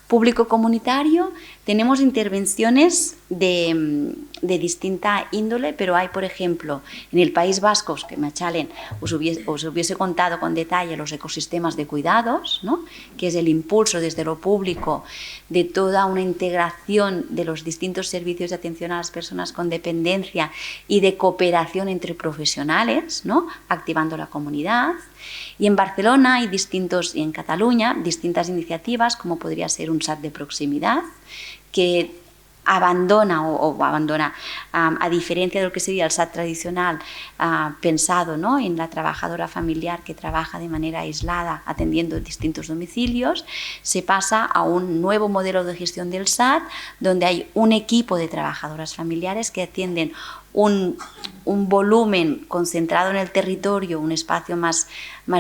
Público comunitario, tenemos intervenciones de distinta índole, pero hay, por ejemplo, en el País Vasco, que Machalen os hubiese contado con detalle los ecosistemas de cuidados, ¿no?, que es el impulso desde lo público de toda una integración de los distintos servicios de atención a las personas con dependencia y de cooperación entre profesionales, ¿no?, activando la comunidad. Y en Barcelona hay y en Cataluña, distintas iniciativas, como podría ser un SAT de proximidad, que abandona, a diferencia de lo que sería el SAT tradicional, pensado, ¿no?, en la trabajadora familiar que trabaja de manera aislada atendiendo distintos domicilios, se pasa a un nuevo modelo de gestión del SAT, donde hay un equipo de trabajadoras familiares que atienden un volumen concentrado en el territorio, un espacio más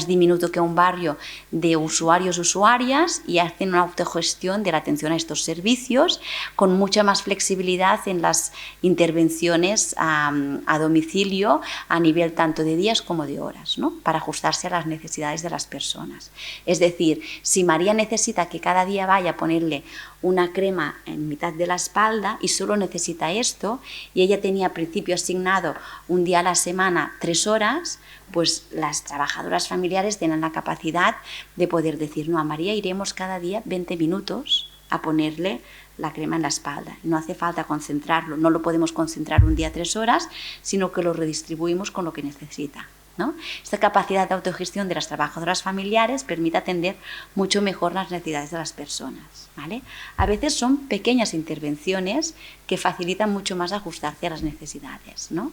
diminuto que un barrio, de usuarios, usuarias, y hacen una autogestión de la atención a estos servicios con mucha más flexibilidad en las intervenciones a domicilio a nivel tanto de días como de horas, ¿no?, para ajustarse a las necesidades de las personas. Es decir, si María necesita que cada día vaya a ponerle una crema en mitad de la espalda y solo necesita esto, y ella tenía al principio asignado un día a la semana 3 horas, pues las trabajadoras familiares tienen la capacidad de poder decir, no, a María iremos cada día 20 minutos a ponerle la crema en la espalda. No hace falta concentrarlo, no lo podemos concentrar un día 3 horas, sino que lo redistribuimos con lo que necesita, ¿no? Esta capacidad de autogestión de las trabajadoras familiares permite atender mucho mejor las necesidades de las personas, ¿vale? A veces son pequeñas intervenciones que facilitan mucho más ajustarse a las necesidades, ¿no?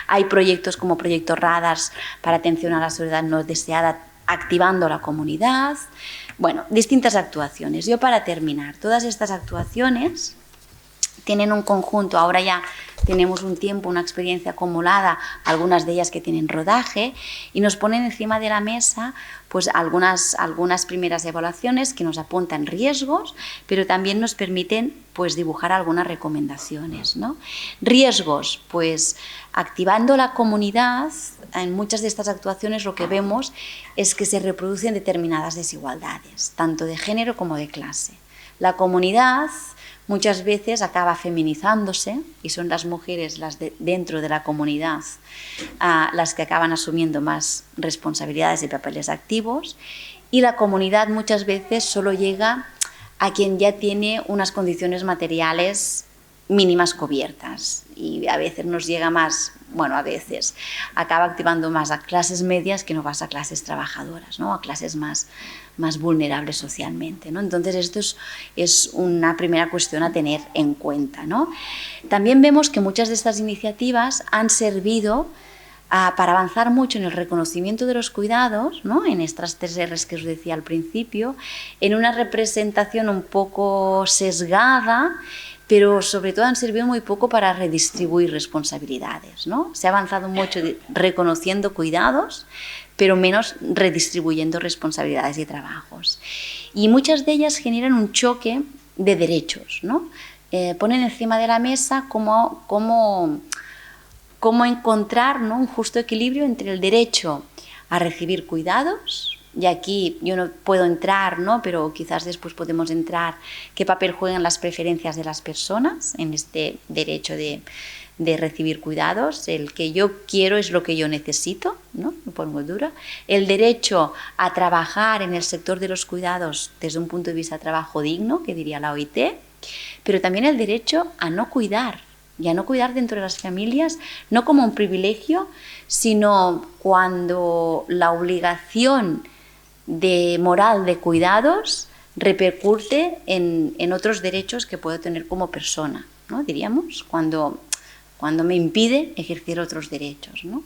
Hay proyectos como Proyecto Radars para atención a la soledad no deseada, activando la comunidad. Bueno, distintas actuaciones. Yo, para terminar, todas estas actuaciones tienen un conjunto. Ahora ya tenemos un tiempo, una experiencia acumulada, algunas de ellas que tienen rodaje, y nos ponen encima de la mesa pues algunas primeras evaluaciones que nos apuntan riesgos, pero también nos permiten pues dibujar algunas recomendaciones, ¿no? Riesgos, pues activando la comunidad. En muchas de estas actuaciones lo que vemos es que se reproducen determinadas desigualdades, tanto de género como de clase. La comunidad muchas veces acaba feminizándose y son las mujeres dentro de la comunidad las que acaban asumiendo más responsabilidades y papeles activos, y la comunidad muchas veces solo llega a quien ya tiene unas condiciones materiales mínimas cubiertas, y a veces nos llega más bueno, a veces acaba activando más a clases medias que no vas a clases trabajadoras, ¿no? A clases más vulnerables socialmente, ¿no? Entonces esto es una primera cuestión a tener en cuenta, ¿no? También vemos que muchas de estas iniciativas han servido para avanzar mucho en el reconocimiento de los cuidados, ¿no? En estas 3 R's que os decía al principio, en una representación un poco sesgada, pero sobre todo han servido muy poco para redistribuir responsabilidades, ¿no? Se ha avanzado mucho reconociendo cuidados, pero menos redistribuyendo responsabilidades y trabajos. Y muchas de ellas generan un choque de derechos, ¿no? Ponen encima de la mesa cómo encontrar, ¿no? Un justo equilibrio entre el derecho a recibir cuidados, y aquí yo no puedo entrar, ¿no? Pero quizás después podemos entrar, qué papel juegan las preferencias de las personas en este derecho de recibir cuidados. El que yo quiero es lo que yo necesito, ¿no? Me pongo dura. El derecho a trabajar en el sector de los cuidados desde un punto de vista de trabajo digno, que diría la OIT, pero también el derecho a no cuidar, y a no cuidar dentro de las familias, no como un privilegio, sino cuando la obligación moral de cuidados repercute en otros derechos que puedo tener como persona, ¿no? Diríamos, cuando me impide ejercer otros derechos, ¿no?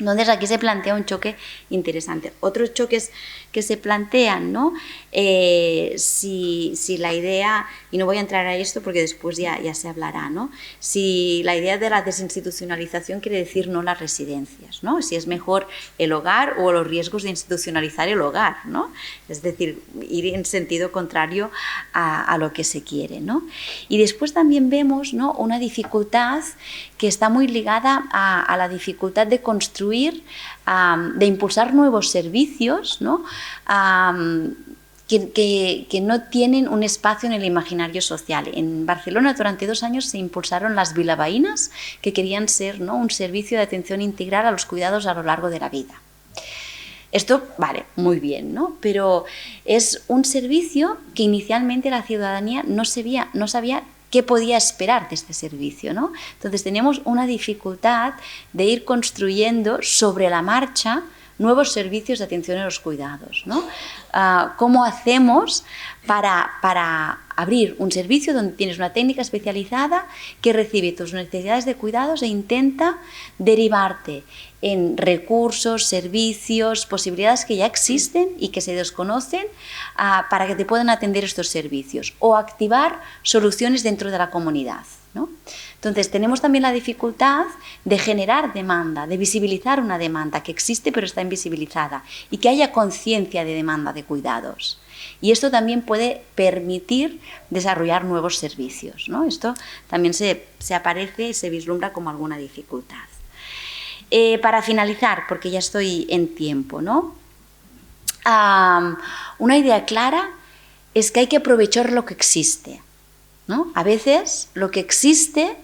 Entonces aquí se plantea un choque interesante. Otros choques que se plantean, ¿no? Si la idea, y no voy a entrar a esto porque después ya se hablará, ¿no? Si la idea de la desinstitucionalización quiere decir no las residencias, ¿no? Si es mejor el hogar o los riesgos de institucionalizar el hogar, ¿no? Es decir, ir en sentido contrario a lo que se quiere, ¿no? Y después también vemos, ¿no? Una dificultad que está muy ligada a la dificultad de construir, de impulsar nuevos servicios, ¿no? Que no tienen un espacio en el imaginario social. En Barcelona durante 2 años se impulsaron las vilaveïnes, que querían ser, ¿no? Un servicio de atención integral a los cuidados a lo largo de la vida. Esto, vale, muy bien, ¿no? Pero es un servicio que inicialmente la ciudadanía no sabía qué podía esperar de este servicio, ¿no? Entonces teníamos una dificultad de ir construyendo sobre la marcha nuevos servicios de atención a los cuidados, ¿no? ¿Cómo hacemos para abrir un servicio donde tienes una técnica especializada que recibe tus necesidades de cuidados e intenta derivarte en recursos, servicios, posibilidades que ya existen y que se desconocen para que te puedan atender estos servicios o activar soluciones dentro de la comunidad, ¿no? Entonces tenemos también la dificultad de generar demanda, de visibilizar una demanda que existe pero está invisibilizada y que haya conciencia de demanda de cuidados. Y esto también puede permitir desarrollar nuevos servicios, ¿no? Esto también se aparece y se vislumbra como alguna dificultad. Para finalizar, porque ya estoy en tiempo, ¿no? Una idea clara es que hay que aprovechar lo que existe, ¿no? A veces lo que existe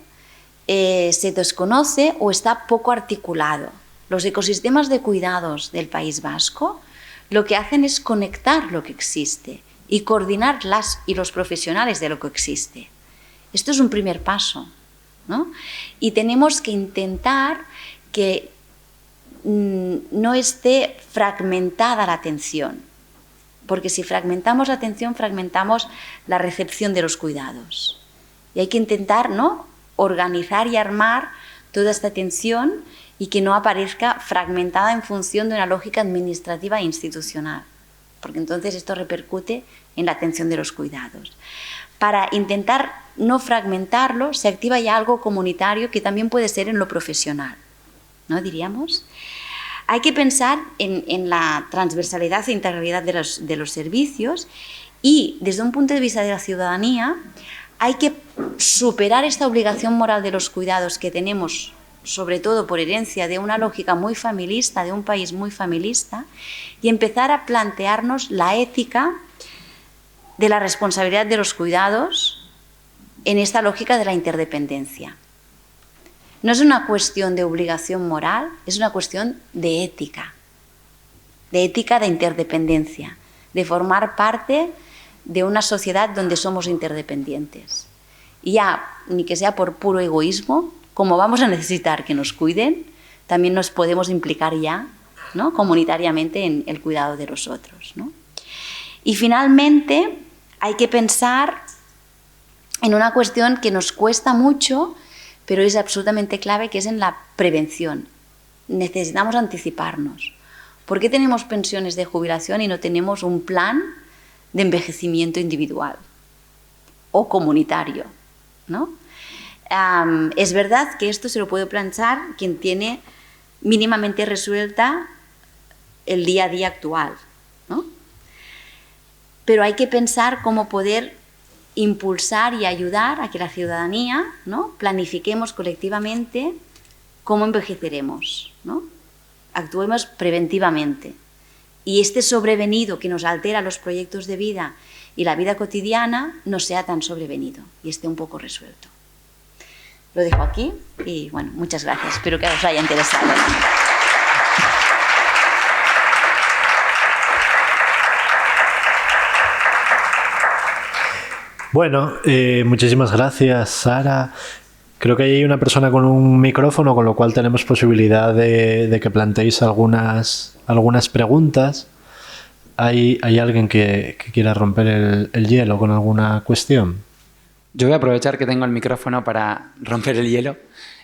se desconoce o está poco articulado. Los ecosistemas de cuidados del País Vasco lo que hacen es conectar lo que existe y coordinar las y los profesionales de lo que existe. Esto es un primer paso, ¿no? Y tenemos que intentar que no esté fragmentada la atención, porque si fragmentamos la atención, fragmentamos la recepción de los cuidados. Y hay que intentar, ¿no?, organizar y armar toda esta atención y que no aparezca fragmentada en función de una lógica administrativa e institucional, porque entonces esto repercute en la atención de los cuidados. Para intentar no fragmentarlo, se activa ya algo comunitario que también puede ser en lo profesional, ¿no? Diríamos. Hay que pensar en la transversalidad e integralidad de los servicios y, desde un punto de vista de la ciudadanía, hay que superar esta obligación moral de los cuidados que tenemos, sobre todo por herencia de una lógica muy familista, de un país muy familista, y empezar a plantearnos la ética de la responsabilidad de los cuidados en esta lógica de la interdependencia. No es una cuestión de obligación moral, es una cuestión de ética de interdependencia, de formar parte de una sociedad donde somos interdependientes. Y ya, ni que sea por puro egoísmo, como vamos a necesitar que nos cuiden, también nos podemos implicar ya, ¿no?, comunitariamente en el cuidado de los otros, ¿no? Y finalmente hay que pensar en una cuestión que nos cuesta mucho, pero es absolutamente clave, que es en la prevención. Necesitamos anticiparnos. ¿Por qué tenemos pensiones de jubilación y no tenemos un plan de envejecimiento individual o comunitario, ¿no? Es verdad que esto se lo puede plantear quien tiene mínimamente resuelta el día a día actual, ¿no? Pero hay que pensar cómo poder impulsar y ayudar a que la ciudadanía, ¿no?, planifiquemos colectivamente cómo envejeceremos, ¿no? Actuemos preventivamente. Y este sobrevenido que nos altera los proyectos de vida y la vida cotidiana no sea tan sobrevenido y esté un poco resuelto. Lo dejo aquí y, bueno, muchas gracias. Espero que os haya interesado. Bueno, muchísimas gracias, Sara. Creo que hay una persona con un micrófono, con lo cual tenemos posibilidad de que planteéis algunas preguntas. ¿Hay alguien que quiera romper el hielo con alguna cuestión? Yo voy a aprovechar que tengo el micrófono para romper el hielo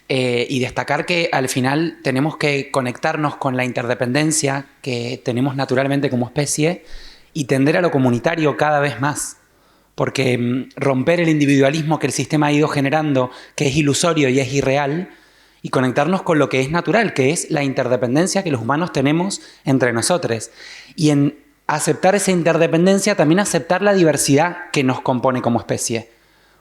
y destacar que al final tenemos que conectarnos con la interdependencia que tenemos naturalmente como especie y tender a lo comunitario cada vez más. Porque romper el individualismo que el sistema ha ido generando, que es ilusorio y es irreal, y conectarnos con lo que es natural, que es la interdependencia que los humanos tenemos entre nosotros. Y en aceptar esa interdependencia, también aceptar la diversidad que nos compone como especie.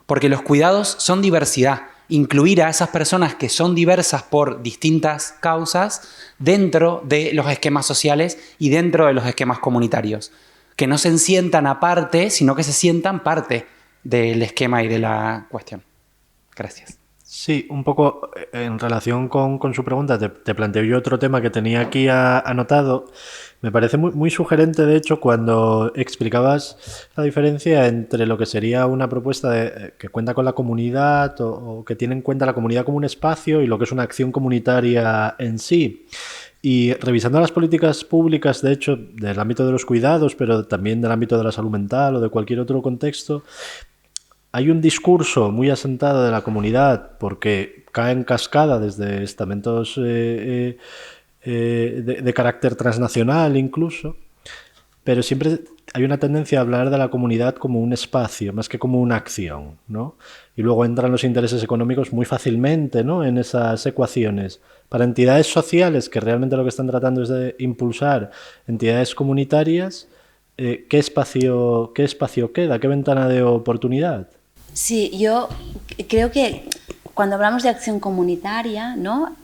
Porque los cuidados son diversidad. Incluir a esas personas que son diversas por distintas causas dentro de los esquemas sociales y dentro de los esquemas comunitarios. Que no se sientan aparte, sino que se sientan parte del esquema y de la cuestión. Gracias. Sí, un poco en relación con su pregunta, te planteo yo otro tema que tenía aquí anotado. Me parece muy sugerente, de hecho, cuando explicabas la diferencia entre lo que sería una propuesta que cuenta con la comunidad o que tiene en cuenta la comunidad como un espacio y lo que es una acción comunitaria en sí. Y revisando las políticas públicas, de hecho, del ámbito de los cuidados, pero también del ámbito de la salud mental o de cualquier otro contexto, hay un discurso muy asentado de la comunidad porque cae en cascada desde estamentos de carácter transnacional incluso, pero siempre hay una tendencia a hablar de la comunidad como un espacio, más que como una acción, ¿no? Y luego entran los intereses económicos muy fácilmente, ¿no?, en esas ecuaciones. Para entidades sociales que realmente lo que están tratando es de impulsar entidades comunitarias, ¿qué espacio queda? ¿Qué ventana de oportunidad? Sí, yo creo que cuando hablamos de acción comunitaria, ¿no?,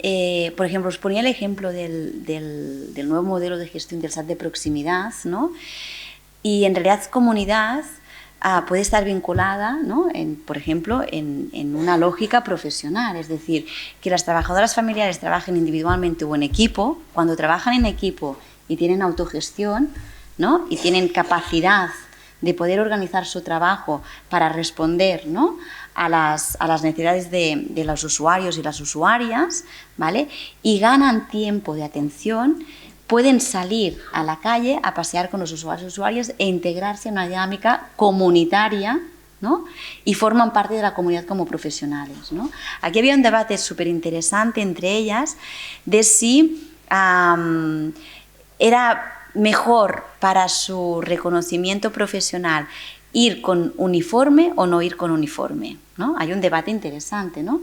por ejemplo, os ponía el ejemplo del nuevo modelo de gestión del SAT de proximidad, ¿no? Y en realidad comunidad puede estar vinculada, ¿no?, por ejemplo, en una lógica profesional, es decir, que las trabajadoras familiares trabajen individualmente o en equipo. Cuando trabajan en equipo y tienen autogestión, ¿no?, y tienen capacidad de poder organizar su trabajo para responder, ¿no?, a las necesidades de los usuarios y las usuarias, ¿vale?, y ganan tiempo de atención, pueden salir a la calle a pasear con los usuarios y usuarias e integrarse en una dinámica comunitaria, ¿no?, y forman parte de la comunidad como profesionales, ¿no? Aquí había un debate súper interesante entre ellas de si era mejor para su reconocimiento profesional ir con uniforme o no ir con uniforme, ¿no? Hay un debate interesante, ¿no?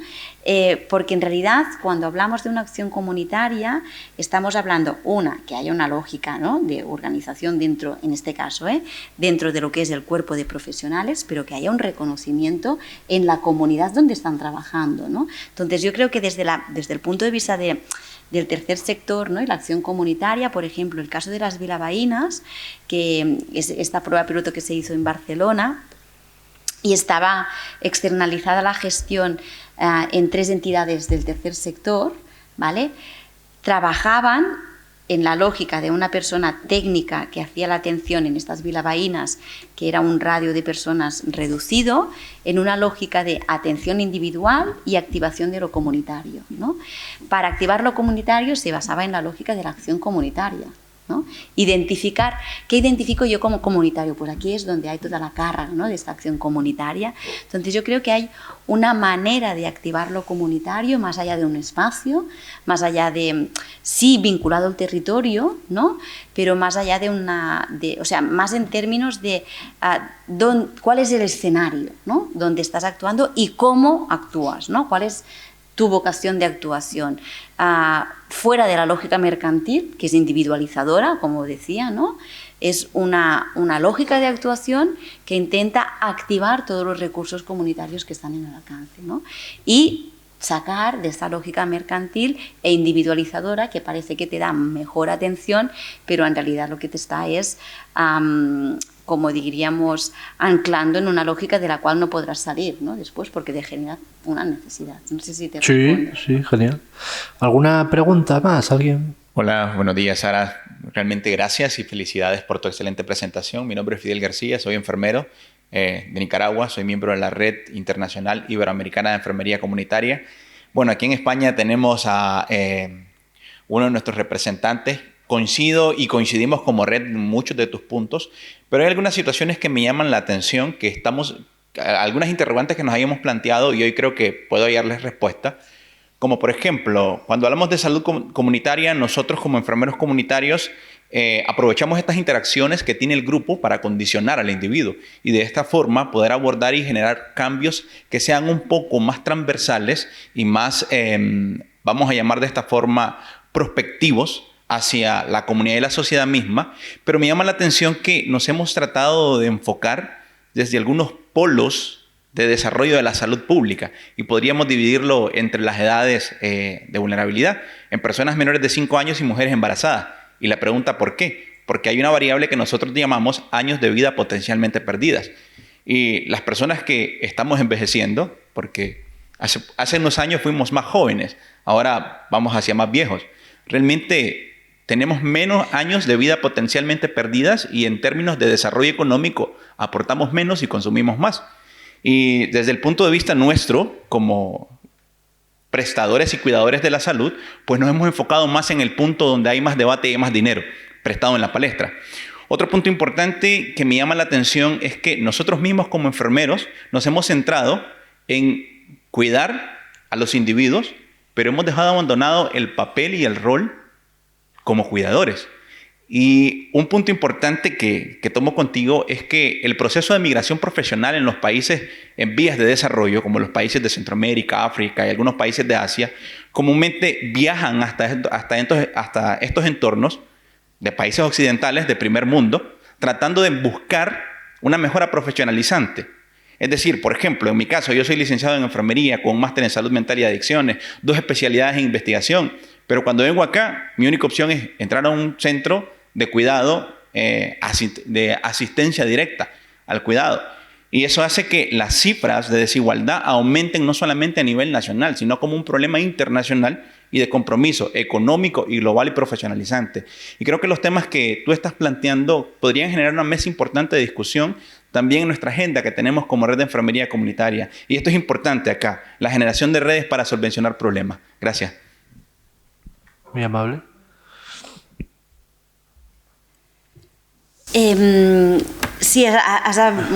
Porque en realidad cuando hablamos de una acción comunitaria estamos hablando, que haya una lógica, ¿no?, de organización dentro, en este caso, dentro de lo que es el cuerpo de profesionales, pero que haya un reconocimiento en la comunidad donde están trabajando, ¿no? Entonces yo creo que desde el punto de vista del tercer sector, ¿no?, y la acción comunitaria, por ejemplo, el caso de las bilbaínas, que es esta prueba piloto que se hizo en Barcelona y estaba externalizada la gestión en 3 entidades del tercer sector, ¿vale? Trabajaban en la lógica de una persona técnica que hacía la atención en estas bilbaínas, que era un radio de personas reducido, en una lógica de atención individual y activación de lo comunitario, ¿no? Para activar lo comunitario se basaba en la lógica de la acción comunitaria, ¿no? Identificar, ¿qué identifico yo como comunitario? Pues aquí es donde hay toda la carga, ¿no?, de esta acción comunitaria. Entonces yo creo que hay una manera de activar lo comunitario más allá de un espacio, más allá de, sí, vinculado al territorio, ¿no?, pero más allá de o sea, más en términos de cuál es el escenario, ¿no?, donde estás actuando y cómo actúas, ¿no?, cuál es tu vocación de actuación, fuera de la lógica mercantil, que es individualizadora, como decía, ¿no? Es una lógica de actuación que intenta activar todos los recursos comunitarios que están en el alcance, ¿no? Y sacar de esta lógica mercantil e individualizadora, que parece que te da mejor atención, pero en realidad lo que te está es, como diríamos, anclando en una lógica de la cual no podrás salir, ¿no?, después, porque te genera una necesidad. No sé si te respondo. Sí, genial. ¿Alguna pregunta más? ¿Alguien? Hola, buenos días, Sara. Realmente gracias y felicidades por tu excelente presentación. Mi nombre es Fidel García, soy enfermero de Nicaragua, soy miembro de la Red Internacional Iberoamericana de Enfermería Comunitaria. Bueno, aquí en España tenemos a uno de nuestros representantes. Coincidimos como red en muchos de tus puntos, pero hay algunas situaciones que me llaman la atención, algunas interrogantes que nos habíamos planteado y hoy creo que puedo hallarles respuesta. Como por ejemplo, cuando hablamos de salud comunitaria, nosotros como enfermeros comunitarios aprovechamos estas interacciones que tiene el grupo para condicionar al individuo y de esta forma poder abordar y generar cambios que sean un poco más transversales y más, vamos a llamar de esta forma, prospectivos hacia la comunidad y la sociedad misma, pero me llama la atención que nos hemos tratado de enfocar desde algunos polos de desarrollo de la salud pública y podríamos dividirlo entre las edades de vulnerabilidad en personas menores de 5 años y mujeres embarazadas. Y la pregunta ¿por qué? Porque hay una variable que nosotros llamamos años de vida potencialmente perdidas. Y las personas que estamos envejeciendo, porque hace unos años fuimos más jóvenes, ahora vamos hacia más viejos, realmente tenemos menos años de vida potencialmente perdidas y en términos de desarrollo económico aportamos menos y consumimos más. Y desde el punto de vista nuestro, como prestadores y cuidadores de la salud, pues nos hemos enfocado más en el punto donde hay más debate y hay más dinero prestado en la palestra. Otro punto importante que me llama la atención es que nosotros mismos como enfermeros nos hemos centrado en cuidar a los individuos, pero hemos dejado abandonado el papel y el rol como cuidadores. Y un punto importante que tomo contigo es que el proceso de migración profesional en los países en vías de desarrollo, como los países de Centroamérica, África y algunos países de Asia, comúnmente viajan hasta estos entornos de países occidentales de primer mundo, tratando de buscar una mejora profesionalizante. Es decir, por ejemplo, en mi caso, yo soy licenciado en enfermería con un máster en salud mental y adicciones, 2 especialidades en investigación, pero cuando vengo acá, mi única opción es entrar a un centro de cuidado, de asistencia directa al cuidado. Y eso hace que las cifras de desigualdad aumenten no solamente a nivel nacional, sino como un problema internacional y de compromiso económico y global y profesionalizante. Y creo que los temas que tú estás planteando podrían generar una mesa importante de discusión también en nuestra agenda que tenemos como red de enfermería comunitaria. Y esto es importante acá, la generación de redes para subvencionar problemas. Gracias. Muy amable. Sí,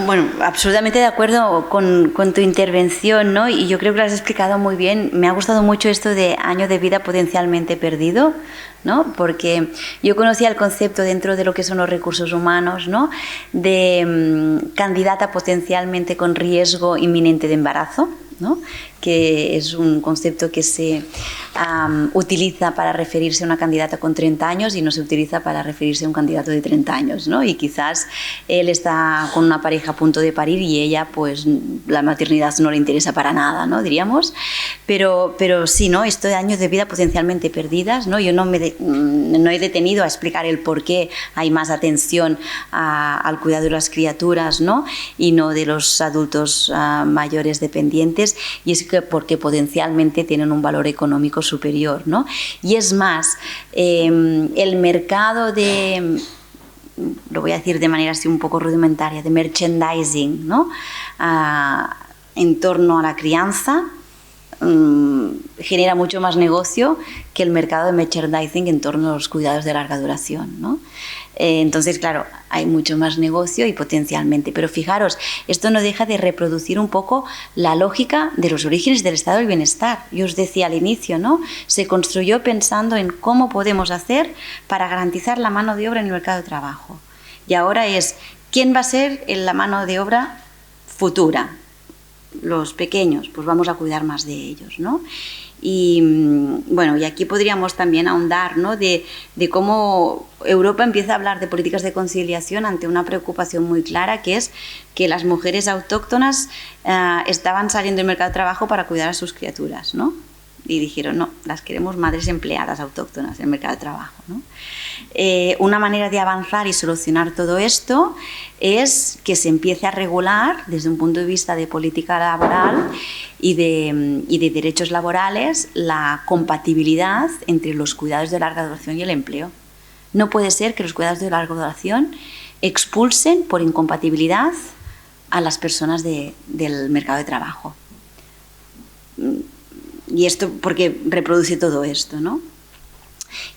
bueno, absolutamente de acuerdo con tu intervención, ¿no? Y yo creo que lo has explicado muy bien. Me ha gustado mucho esto de año de vida potencialmente perdido, ¿no? Porque yo conocía el concepto dentro de lo que son los recursos humanos, ¿no?, de candidata potencialmente con riesgo inminente de embarazo, ¿no?, que es un concepto que se utiliza para referirse a una candidata con 30 años y no se utiliza para referirse a un candidato de 30 años, ¿no? Y quizás él está con una pareja a punto de parir y ella, pues, la maternidad no le interesa para nada, ¿no?, diríamos. Pero sí, ¿no?, esto de años de vida potencialmente perdidas, ¿no? Yo no he detenido a explicar el por qué hay más atención al cuidado de las criaturas, ¿no?, y no de los adultos mayores dependientes, mujeres, y es que porque potencialmente tienen un valor económico superior, ¿no? Y es más, el mercado de, lo voy a decir de manera así un poco rudimentaria, de merchandising, ¿no? En torno a la crianza, genera mucho más negocio que el mercado de merchandising en torno a los cuidados de larga duración, ¿no? Entonces, claro, hay mucho más negocio y potencialmente, pero fijaros, esto no deja de reproducir un poco la lógica de los orígenes del estado del bienestar. Yo os decía al inicio, ¿no? Se construyó pensando en cómo podemos hacer para garantizar la mano de obra en el mercado de trabajo. Y ahora es, ¿quién va a ser la mano de obra futura? Los pequeños, pues vamos a cuidar más de ellos, ¿no? Y bueno, y aquí podríamos también ahondar, ¿no? de cómo Europa empieza a hablar de políticas de conciliación ante una preocupación muy clara, que es que las mujeres autóctonas estaban saliendo del mercado de trabajo para cuidar a sus criaturas, ¿no? Y dijeron, no, las queremos madres empleadas autóctonas en el mercado de trabajo, ¿no? Una manera de avanzar y solucionar todo esto es que se empiece a regular desde un punto de vista de política laboral y de derechos laborales la compatibilidad entre los cuidados de larga duración y el empleo. No puede ser que los cuidados de larga duración expulsen por incompatibilidad a las personas del mercado de trabajo. Y esto porque reproduce todo esto, ¿no?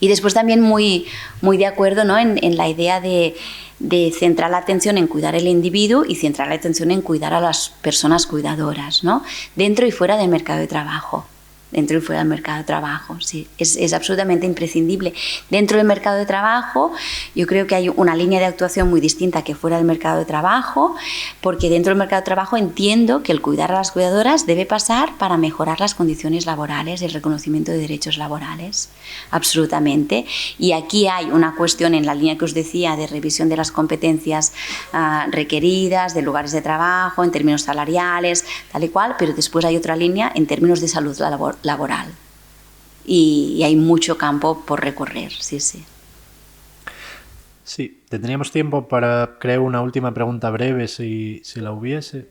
Y después también muy de acuerdo, ¿no? en la idea de centrar la atención en cuidar el individuo y centrar la atención en cuidar a las personas cuidadoras, ¿no? Dentro y fuera del mercado de trabajo. Dentro y fuera del mercado de trabajo, sí, es absolutamente imprescindible. Dentro del mercado de trabajo yo creo que hay una línea de actuación muy distinta que fuera del mercado de trabajo, porque dentro del mercado de trabajo entiendo que el cuidar a las cuidadoras debe pasar para mejorar las condiciones laborales y el reconocimiento de derechos laborales, absolutamente. Y aquí hay una cuestión en la línea que os decía de revisión de las competencias requeridas, de lugares de trabajo, en términos salariales, tal y cual, pero después hay otra línea en términos de salud laboral y hay mucho campo por recorrer, sí. Sí, tendríamos tiempo para crear una última pregunta breve si la hubiese.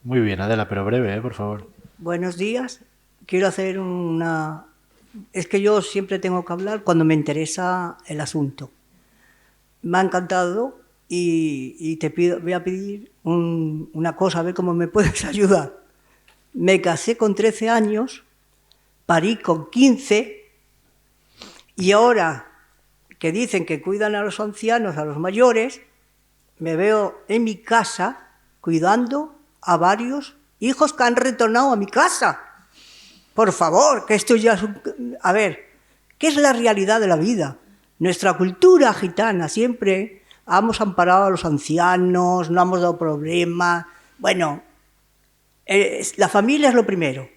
Muy bien, Adela, pero breve, por favor. Buenos días. Quiero hacer una... Es que yo siempre tengo que hablar cuando me interesa el asunto. Me ha encantado y voy a pedir una cosa, a ver cómo me puedes ayudar. Me casé con 13 años, parí con 15 y ahora que dicen que cuidan a los ancianos, a los mayores, me veo en mi casa cuidando a varios hijos que han retornado a mi casa. Por favor, que esto ya es A ver, ¿qué es la realidad de la vida? Nuestra cultura gitana siempre hemos amparado a los ancianos, no hemos dado problemas. Bueno, la familia es lo primero.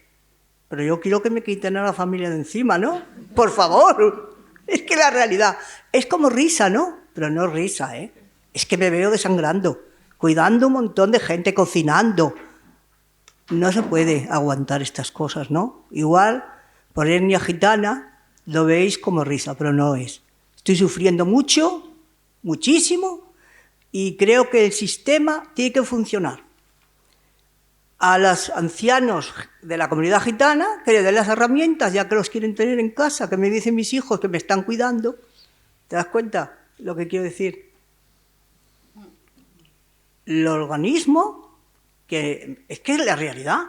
Pero yo quiero que me quiten a la familia de encima, ¿no? Por favor. Es que la realidad es como risa, ¿no? Pero no es risa, ¿eh? Es que me veo desangrando, cuidando un montón de gente, cocinando. No se puede aguantar estas cosas, ¿no? Igual, por etnia gitana, lo veis como risa, pero no es. Estoy sufriendo mucho, muchísimo, y creo que el sistema tiene que funcionar. A los ancianos de la comunidad gitana, que le den las herramientas, ya que los quieren tener en casa, que me dicen mis hijos que me están cuidando. ¿Te das cuenta lo que quiero decir? El organismo, que es la realidad,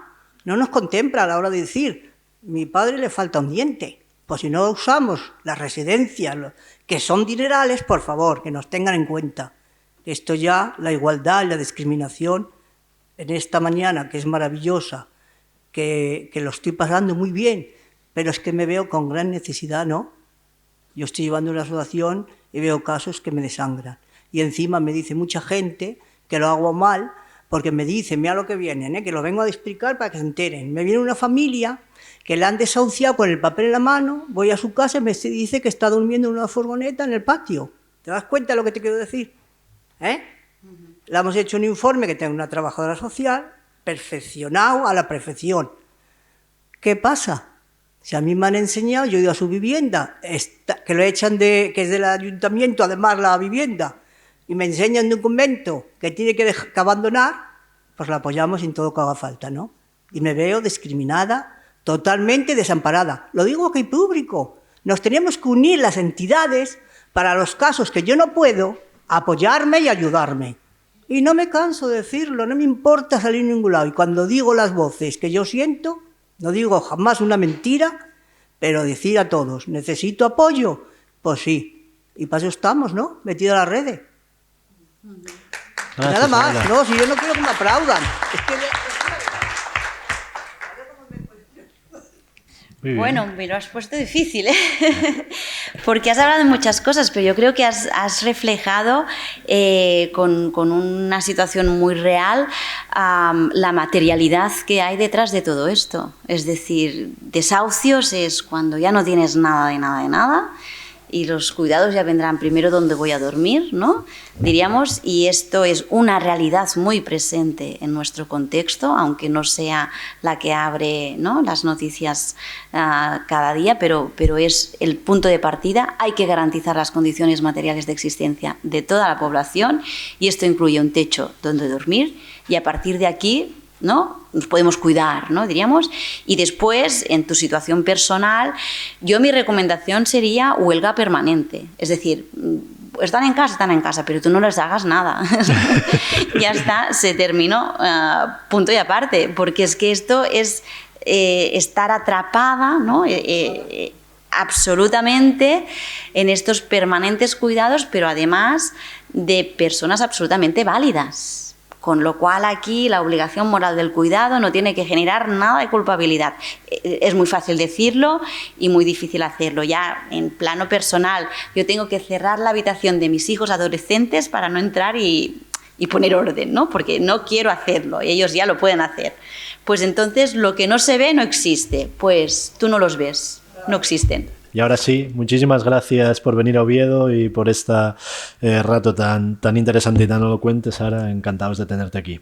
no nos contempla a la hora de decir, mi padre le falta un diente. Pues si no usamos las residencias, que son dinerales, por favor, que nos tengan en cuenta. Esto ya, la igualdad y la discriminación, en esta mañana, que es maravillosa, que lo estoy pasando muy bien, pero es que me veo con gran necesidad, ¿no? Yo estoy llevando una asociación y veo casos que me desangran. Y encima me dice mucha gente que lo hago mal, porque me dicen, mira lo que vienen, que lo vengo a explicar para que se enteren. Me viene una familia que la han desahuciado con el papel en la mano, voy a su casa y me dice que está durmiendo en una furgoneta en el patio. ¿Te das cuenta de lo que te quiero decir? Le hemos hecho un informe que tengo una trabajadora social, perfeccionado a la perfección. ¿Qué pasa? Si a mí me han enseñado, yo he ido a su vivienda, que lo echan que es del ayuntamiento, además la vivienda, y me enseñan un documento que tiene que abandonar, pues la apoyamos en todo lo que haga falta, ¿no? y me veo discriminada, totalmente desamparada. Lo digo aquí público. Nos tenemos que unir las entidades para los casos que yo no puedo, apoyarme y ayudarme. Y no me canso de decirlo, no me importa salir a ningún lado. Y cuando digo las voces que yo siento, no digo jamás una mentira, pero decir a todos, ¿necesito apoyo? Pues sí. Y para eso estamos, ¿no? Metidos a las redes. Nada más, Sara. no, si yo no quiero que me aplaudan. Es que... Muy bien. Bueno, me lo has puesto difícil, ¿eh? Porque has hablado de muchas cosas, pero yo creo que has reflejado con una situación muy real la materialidad que hay detrás de todo esto. Es decir, desahucios es cuando ya no tienes nada de nada de nada, y los cuidados ya vendrán primero donde voy a dormir, ¿no? Diríamos, y esto es una realidad muy presente en nuestro contexto, aunque no sea la que abre, ¿no?, las noticias cada día, pero es el punto de partida. Hay que garantizar las condiciones materiales de existencia de toda la población, y esto incluye un techo donde dormir, y a partir de aquí, ¿no?, nos podemos cuidar, ¿no?, diríamos. Y después, en tu situación personal, yo mi recomendación sería huelga permanente. Es decir, están en casa, pero tú no les hagas nada. Ya está, se terminó, punto y aparte. Porque es que esto es estar atrapada, ¿no?, absolutamente en estos permanentes cuidados, pero además de personas absolutamente válidas. Con lo cual aquí la obligación moral del cuidado no tiene que generar nada de culpabilidad. Es muy fácil decirlo y muy difícil hacerlo. Ya en plano personal, yo tengo que cerrar la habitación de mis hijos adolescentes para no entrar y poner orden, ¿no?, porque no quiero hacerlo, y ellos ya lo pueden hacer. Pues entonces lo que no se ve no existe, pues tú no los ves, no existen. Y ahora sí, muchísimas gracias por venir a Oviedo y por este rato tan interesante y tan elocuente, Sara. Encantados de tenerte aquí.